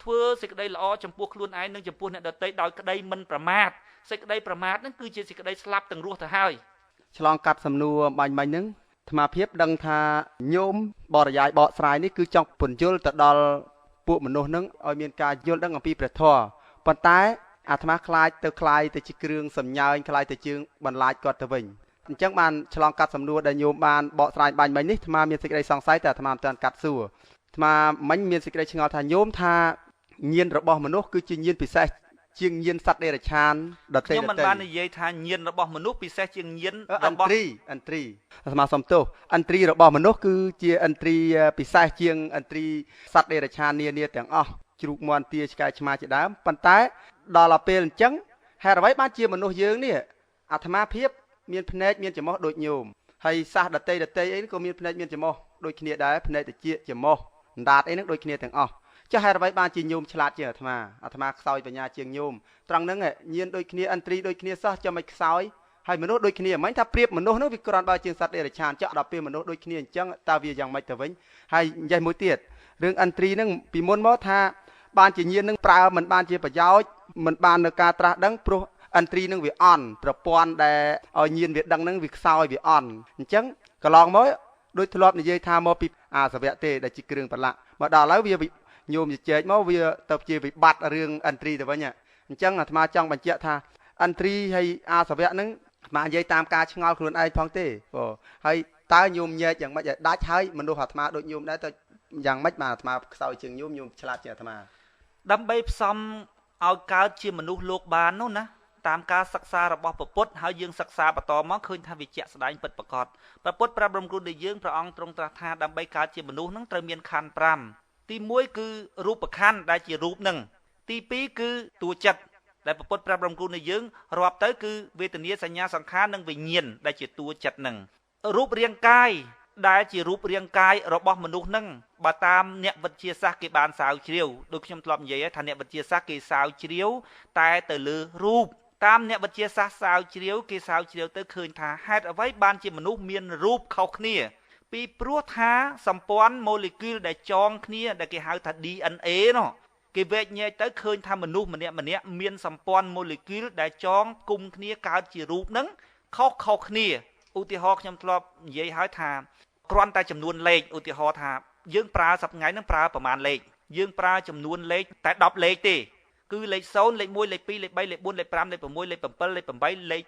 ធ្វើសេចក្តីល្អចំពោះខ្លួនឯងនិងចំពោះអ្នកដទៃដោយក្តីមិនប្រមាទសេចក្តីប្រមាទនឹងគឺជាសេចក្តីស្លាប់ទាំងរស់ទៅហើយ
ឆ្លងកាត់សំណួរបាញ់ហ្នឹងអាត្មាភាពដឹងថាញោមបរិយាយបកស្រាយនេះគឺចង់ពន្យល់ទៅដល់ពួកមនុស្សហ្នឹងឲ្យមានការយល់ដឹងអំពីព្រះធម៌ប៉ុន្តែអាត្មាខ្លាចទៅជាគ្រឿងសម្ញើញខ្លាចទៅជាងបន្លាចគាត់ទៅវិញអញ្ចឹងបានឆ្លងកាត់សំណួរដែលញោមបានបកស្រាយបាញ់មិញនេះអាត្មាមានសេចក្តីសង្ស័យតែអាត្មាមិនទាន់កាត់សួរអាត្មាមិញមានសេចក្តីឆ្ងល់ថាញោមថាញាណរបស់មនុស្សគឺជាញាណពិសេសជាងញាណសត្វដេរឆានដតេ
ខ្ញុំមិនបាននិយាយថាញាណរបស់មនុស្សពិសេសជាងញាណរបស់
អន្ត្រីអាត្មាសុំទោសអន្ត្រីរបស់មនុស្សគឺជាអន្ត្រីពិសេសជាងអន្ត្រីសត្វដេរឆាននានាទាំងអស់ជ្រូកមាន់ទាឆ្កែឆ្មាជាដើមប៉ុន្តែដល់ពេលអញ្ចឹងហេតុអ្វីបានជាមនុស្សយើងនេះអាត្មាភាពមានភ្នែកមានច្រមុះដូចញោមហើយសាសដតេអីក៏មានភ្នែកមានច្រមុះដូចគ្នាដែរភ្នែកតិចច្រមុះអណ្ដាតអីហ្នឹងដូចគ្នាទាំងអស់ចុះហេតុអ្វីបានជាញោមឆ្លាតជាងអាត្មាខ្សោយបញ្ញាជាងញោមត្រង់ហ្នឹងញៀនដូចគ្នាអន្ត្រីដូចគ្នាសោះចាំមិនខ្សោយហើយមនុស្សដូចគ្នាមិនថាប្រៀបមនុស្សនោះវាគ្រាន់បើជាងសត្វដេរឆានចុះដល់ពេលមនុស្សដូចគ្នាអញ្ចឹងតើវាយ៉ាងម៉េចទៅវិញហើយនិយាយមួយទៀតរឿងអន្ត្រីហ្នឹងពីមុនមកថាបានជាញៀនហ្នឹងប្រើមិនបានជាប្រយោជន៍មិនបាននៅការត្រាស់ដឹងព្រោះអន្ត្រីហ្នឹងវាអន់ប្រព័ន្ធដែលឲ្យញៀនវាដឹងហ្នឹងវាខ្សោយវាអន់អញ្ចឹងកន្លងមកដូចធ្លាប់និយាយថាមកពីអាសវៈទេដែលជាគ្រឿងប្រឡាក់មកដល់ឥឡូវវាញោមជែកមកវាទៅជាវិបត្តិរឿងអន្ត្រីទៅវិញអញ្ចឹងអាត្មាចង់បញ្ជាក់ថាអន្ត្រីហើយអាសវៈហ្នឹងអាត្មានិយាយតាមការឆ្ងល់ខ្លួនឯងផងទេហើយតើញោមញែកយ៉ាងម៉េចឲ្យដាច់ហើយមនុស្សអាត្មាដូចញោមដែរទៅយ៉ាងម៉េចបានអាត្មាខ្សោយជាងញោមឆ្លាតជាងអាត្មា
ដើម្បីផ្សំឲ្យកើតជាមនុស្សលោកបាននោះណាតាមការសិក្សារបស់ព្រះពុទ្ធហើយយើងសិក្សាបន្តមកឃើញថាវាជាក់ស្ដែងពិតប្រាកដព្រះពុទ្ធប្រាប់រំគ្រូដល់យើងព្រះអង្គទ្រង់ត្រាស់ថាដើម្បីកើតជាមនុស្សនឹងត្រូវមានខណ្ឌ5ទី1គឺរូបខណ្ឌដែលជារូបនឹងទី2គឺតួចិត្តដែលព្រះពុទ្ធប្រាប់រំគ្រូដល់យើងរាប់ទៅគឺវេទនាសញ្ញាសង្ខារនិងវិញ្ញាណដែលជាតួចិត្តនឹងរូបរាងកាយដែលជារូបរាងកាយរបស់មនុស្សនឹងបើតាមអ្នកវិទ្យាសាស្ត្រគេបានស្រាវជ្រាវដូចខ្ញុំធ្លាប់និយាយថាអ្នកវិទ្យាសាស្ត្រគេស្រាវជ្រាវតែទៅលើរូបតាមអ្នកវិទ្យាសាស្ត្រស្រាវជ្រាវគេស្រាវជ្រាវទៅឃើញថាហេតុអ្វីបានជាមនុស្សមានរូបខុសគ្នាពីព្រោះថាសម្ព័ន្ធម៉ូលេគុលដែលចងគ្នាដែលគេហៅថា DNA នោះគេវែកញែកទៅឃើញថាមនុស្សម្នាក់មានសម្ព័ន្ធម៉ូលេគុលដែលចងគុំគ្នាកើតជារូបនឹងខុសគ្នាឧទាហរណ៍ខ្ញុំធ្លាប់និយាយឲ្យថាគ្រាន់តែចំនួនលេខឧទាហរណ៍ថាយើងប្រើសប្តាហ៍ថ្ងៃនឹងប្រើប្រមាណលេខយើងប្រើចំនួនលេខតែ10លេខទេគឺលេខ0លេខ1លេខ2លេខ3លេខ4លេខ5លេខ6លេខ7លេខ8លេខ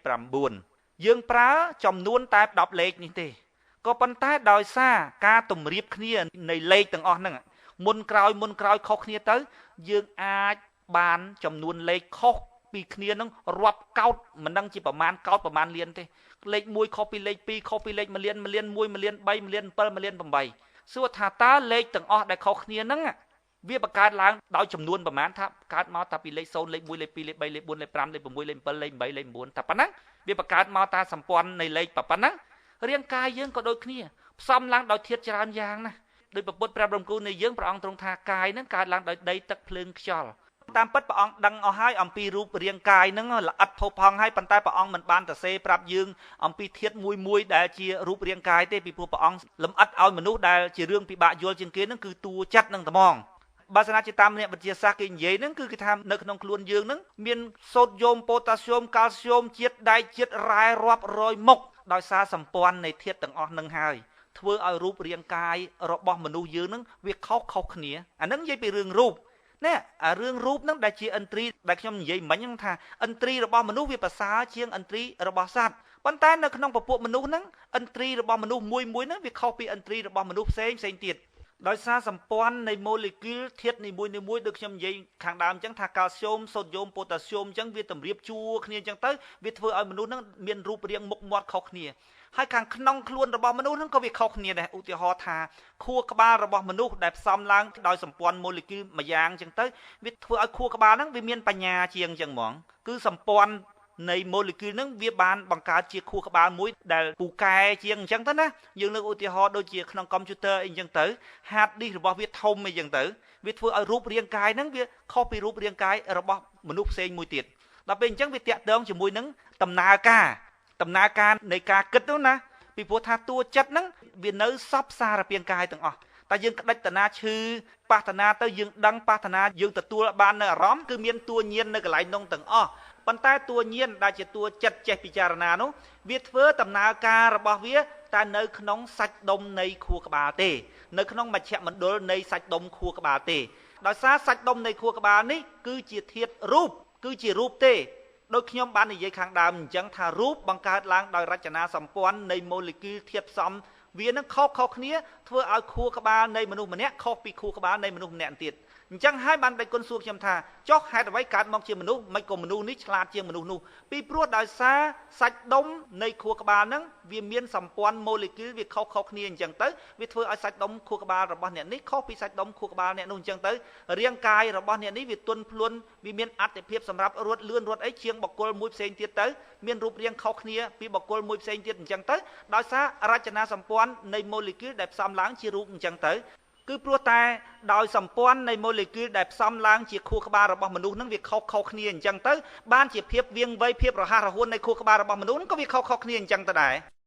9យើងប្រើចំនួនតែ10លេខនេះទេក៏ប៉ុន្តែដោយសារការតម្រៀបគ្នានៃលេខទាំងអស់ហ្នឹងមុនក្រោយខុសគ្នាទៅយើងអាចបានចំនួនលេខខុសពីគ្នានឹងរាប់កោតមិនដឹងជាប្រមាណកោតប្រមាណលានទេលេខ1ខុសពីលេខ2ខុសពីលេខ1លាន1លាន1 1លាន3 1លាន7 1លាន8សួរថាតើលេខទាំងអស់ដែលខុសគ្នាហ្នឹងវាបង្កើតឡើងដោយចំនួនប្រមាណថាកើតមកតាពីលេខ0លេខ1លេខ2លេខ3លេខ4លេខ5លេខ6លេខ7លេខ8លេខ9តែប៉ុណ្ណឹងវាបង្កើតមកតាសម្ព័ន្ធនៃលេខប៉ុណ្ណឹងរាងកាយយើងក៏ដូចគ្នាផ្សំឡើងដោយធាតុច្រើនយ៉ាងណាដោយព្រះពុទ្ធប្រាប់រំគូនៃយើងព្រះអង្គទ្រង់ថាកាយហ្នឹងកើតឡើងដោយដីទឹកភ្លើងខ្យល់តាមពិតព្រះអង្គដឹងអស់ហើយអំពីរូបរាងកាយហ្នឹងល្អិតផុសផង់ហើយប៉ុន្តែព្រះអង្គមិនបានសរសេរប្រាប់យើងអំពីធាតុមួយដែលជារូបរាងកាយទេពីព្រោះព្រះអង្គលម្អិតឲ្យមនុស្សដែលជារឿងពិបាកយល់ជាងគេហ្នឹងគឺតួចិត្តហ្នឹងត្មងបើសិនជាតាមអ្នកវិទ្យាសាស្ត្រគេនិយាយហ្នឹងគឺគេថានៅក្នុងខ្លួនយើងហ្នឹងមានសូដ្យូមប៉ូតាស្យូមកាល់ស្យូមជាតិដែកជាតិរ៉ែរាប់រយមុខដោយសារសម្ព័ន្ធនៃធាតុទាំងអស់ហ្នឹងហើយធ្វើឲ្យរូបរាងកាយរបស់មនុស្សយើងហ្នឹងវាខុសគ្នាអាហ្នឹងនិយាយពីរឿងរូបនេះអារឿងរូបហ្នឹងដែលជាឥន្ទ្រីដែលខ្ញុំនិយាយមិញហ្នឹងថាឥន្ទ្រីរបស់មនុស្សវាប្រសើរជាងឥន្ទ្រីរបស់សត្វប៉ុន្តែនៅក្នុងពពួកមនុស្សហ្នឹងឥន្ទ្រីរបស់មនុស្សមួយហ្នឹងវាខុសពីឥន្ទ្រីរបស់មនុស្សផ្សេងទៀតដោយសារសម្ព័ន្ធនៃម៉ូលេគុលធាតុនីមួយដូចខ្ញុំនិយាយខាងដើមអញ្ចឹងថាកាល់ស្យូមសូដ្យូមប៉ូតាស្យូមអញ្ចឹងវាតម្រៀបជួរគ្នាអញ្ចឹងទៅវាធ្វើឲ្យមនុស្សហ្នឹងមានរូបរាងមុខមាត់ខុសគ្នាហើយខាងក្នុងខ្លួនរបស់មនុស្សហ្នឹងក៏វាខុសគ្នាដែរឧទាហរណ៍ថាខួរក្បាលរបស់មនុស្សដែលផ្សំឡើងដោយសម្ព័ន្ធម៉ូលេគុលមួយយ៉ាងអញ្ចឹងទៅវាធ្វើឲ្យខួរក្បាលហ្នឹងវាមានបញ្ញាជាងអញ្ចឹងហ្មងគឺសម្ព័ន្ធ នៃម៉ូលេគុលហ្នឹងវាបានបង្កើតជាខួរក្បាលមួយដែលពូកែជាងអញ្ចឹងទៅណាយើងលើកឧទាហរណ៍ដូចជាក្នុងកុំព្យូទ័រអីអញ្ចឹងទៅ hard disk របស់វាធំអីអញ្ចឹងទៅវាធ្វើឲ្យរូបរាងកាយហ្នឹងវាខុសពីរូបរាងកាយរបស់មនុស្សផ្សេងមួយទៀតដល់ពេលអញ្ចឹងវាតាក់ទងជាមួយនឹងដំណើរការនៃការគិតនោះណាពីព្រោះថាតួចិត្តហ្នឹងវានៅសពសារពាង្គកាយទាំងអស់តែយើងក្តិចតាណាឈឺបាសតាណាទៅយើងដឹងបាសតាណាយើងទទួលបាននៅអារម្មណ៍គឺមានតួញៀននៅកន្លែងនោះទាំងអស់ប៉ុន្តែតួញៀនដែលជាតួចិត្តចេះពិចារណានោះវាធ្វើដំណើរការរបស់វាតែនៅក្នុងសាច់ដុំនៃខួរក្បាលទេនៅក្នុងមជ្ឈមណ្ឌលនៃសាច់ដុំខួរក្បាលទេដោយសារសាច់ដុំនៃខួរក្បាលនេះគឺជាធាតុរូបគឺជារូបទេដូចខ្ញុំបាននិយាយខាងដើមអញ្ចឹងថារូបបង្កើតឡើងដោយរចនាសម្ព័ន្ធនៃម៉ូលេគុលធាតុផ្សំវានឹងខុសគ្នាធ្វើឲ្យខួរក្បាលនៃមនុស្សម្នាក់ខុសពីខួរក្បាលនៃមនុស្សម្នាក់ទៀតអញ្ចឹងហើយបានដេចគុណសួរខ្ញុំថាចុះហេតុអ្វីកើតមកជាមនុស្សមិនក៏មនុស្សនេះឆ្លាតជាងមនុស្សនោះពីព្រោះដោយសារសាច់ដុំនៃខួរក្បាលហ្នឹងវាមានសម្ព័ន្ធម៉ូលេគុលវាខុសគ្នាអញ្ចឹងទៅវាធ្វើឲ្យសាច់ដុំខួរក្បាលរបស់អ្នកនេះខុសពីសាច់ដុំខួរក្បាលអ្នកនោះអញ្ចឹងទៅរាងកាយរបស់អ្នកនេះវាទន់ភ្លន់វាមានអត្ថិភាពសម្រាប់រត់លឿនរត់អីជាងបុគ្គលមួយផ្សេងទៀតទៅមានរូបរាងខុសគ្នាពីបុគ្គលមួយផ្សេងទៀតអញ្ចឹងទៅដោយសាររចនាសម្ព័ន្ធនៃម៉ូលេគុលដែលផ្សំឡើងជារូបអញ្ចឹងទៅគឺព្រោះតែដោយសម្ព័ន្ធនៃម៉ូលេគុលដែលផ្សំឡើងជាខួរក្បាលរបស់មនុស្សហ្នឹងវាខុសគ្នាអញ្ចឹងទៅបានជាភាពវាងវៃភាពរហ័សរហួននៃខួរក្បាលរបស់មនុស្សហ្នឹងក៏វាខុសគ្នាអញ្ចឹងទៅដែរ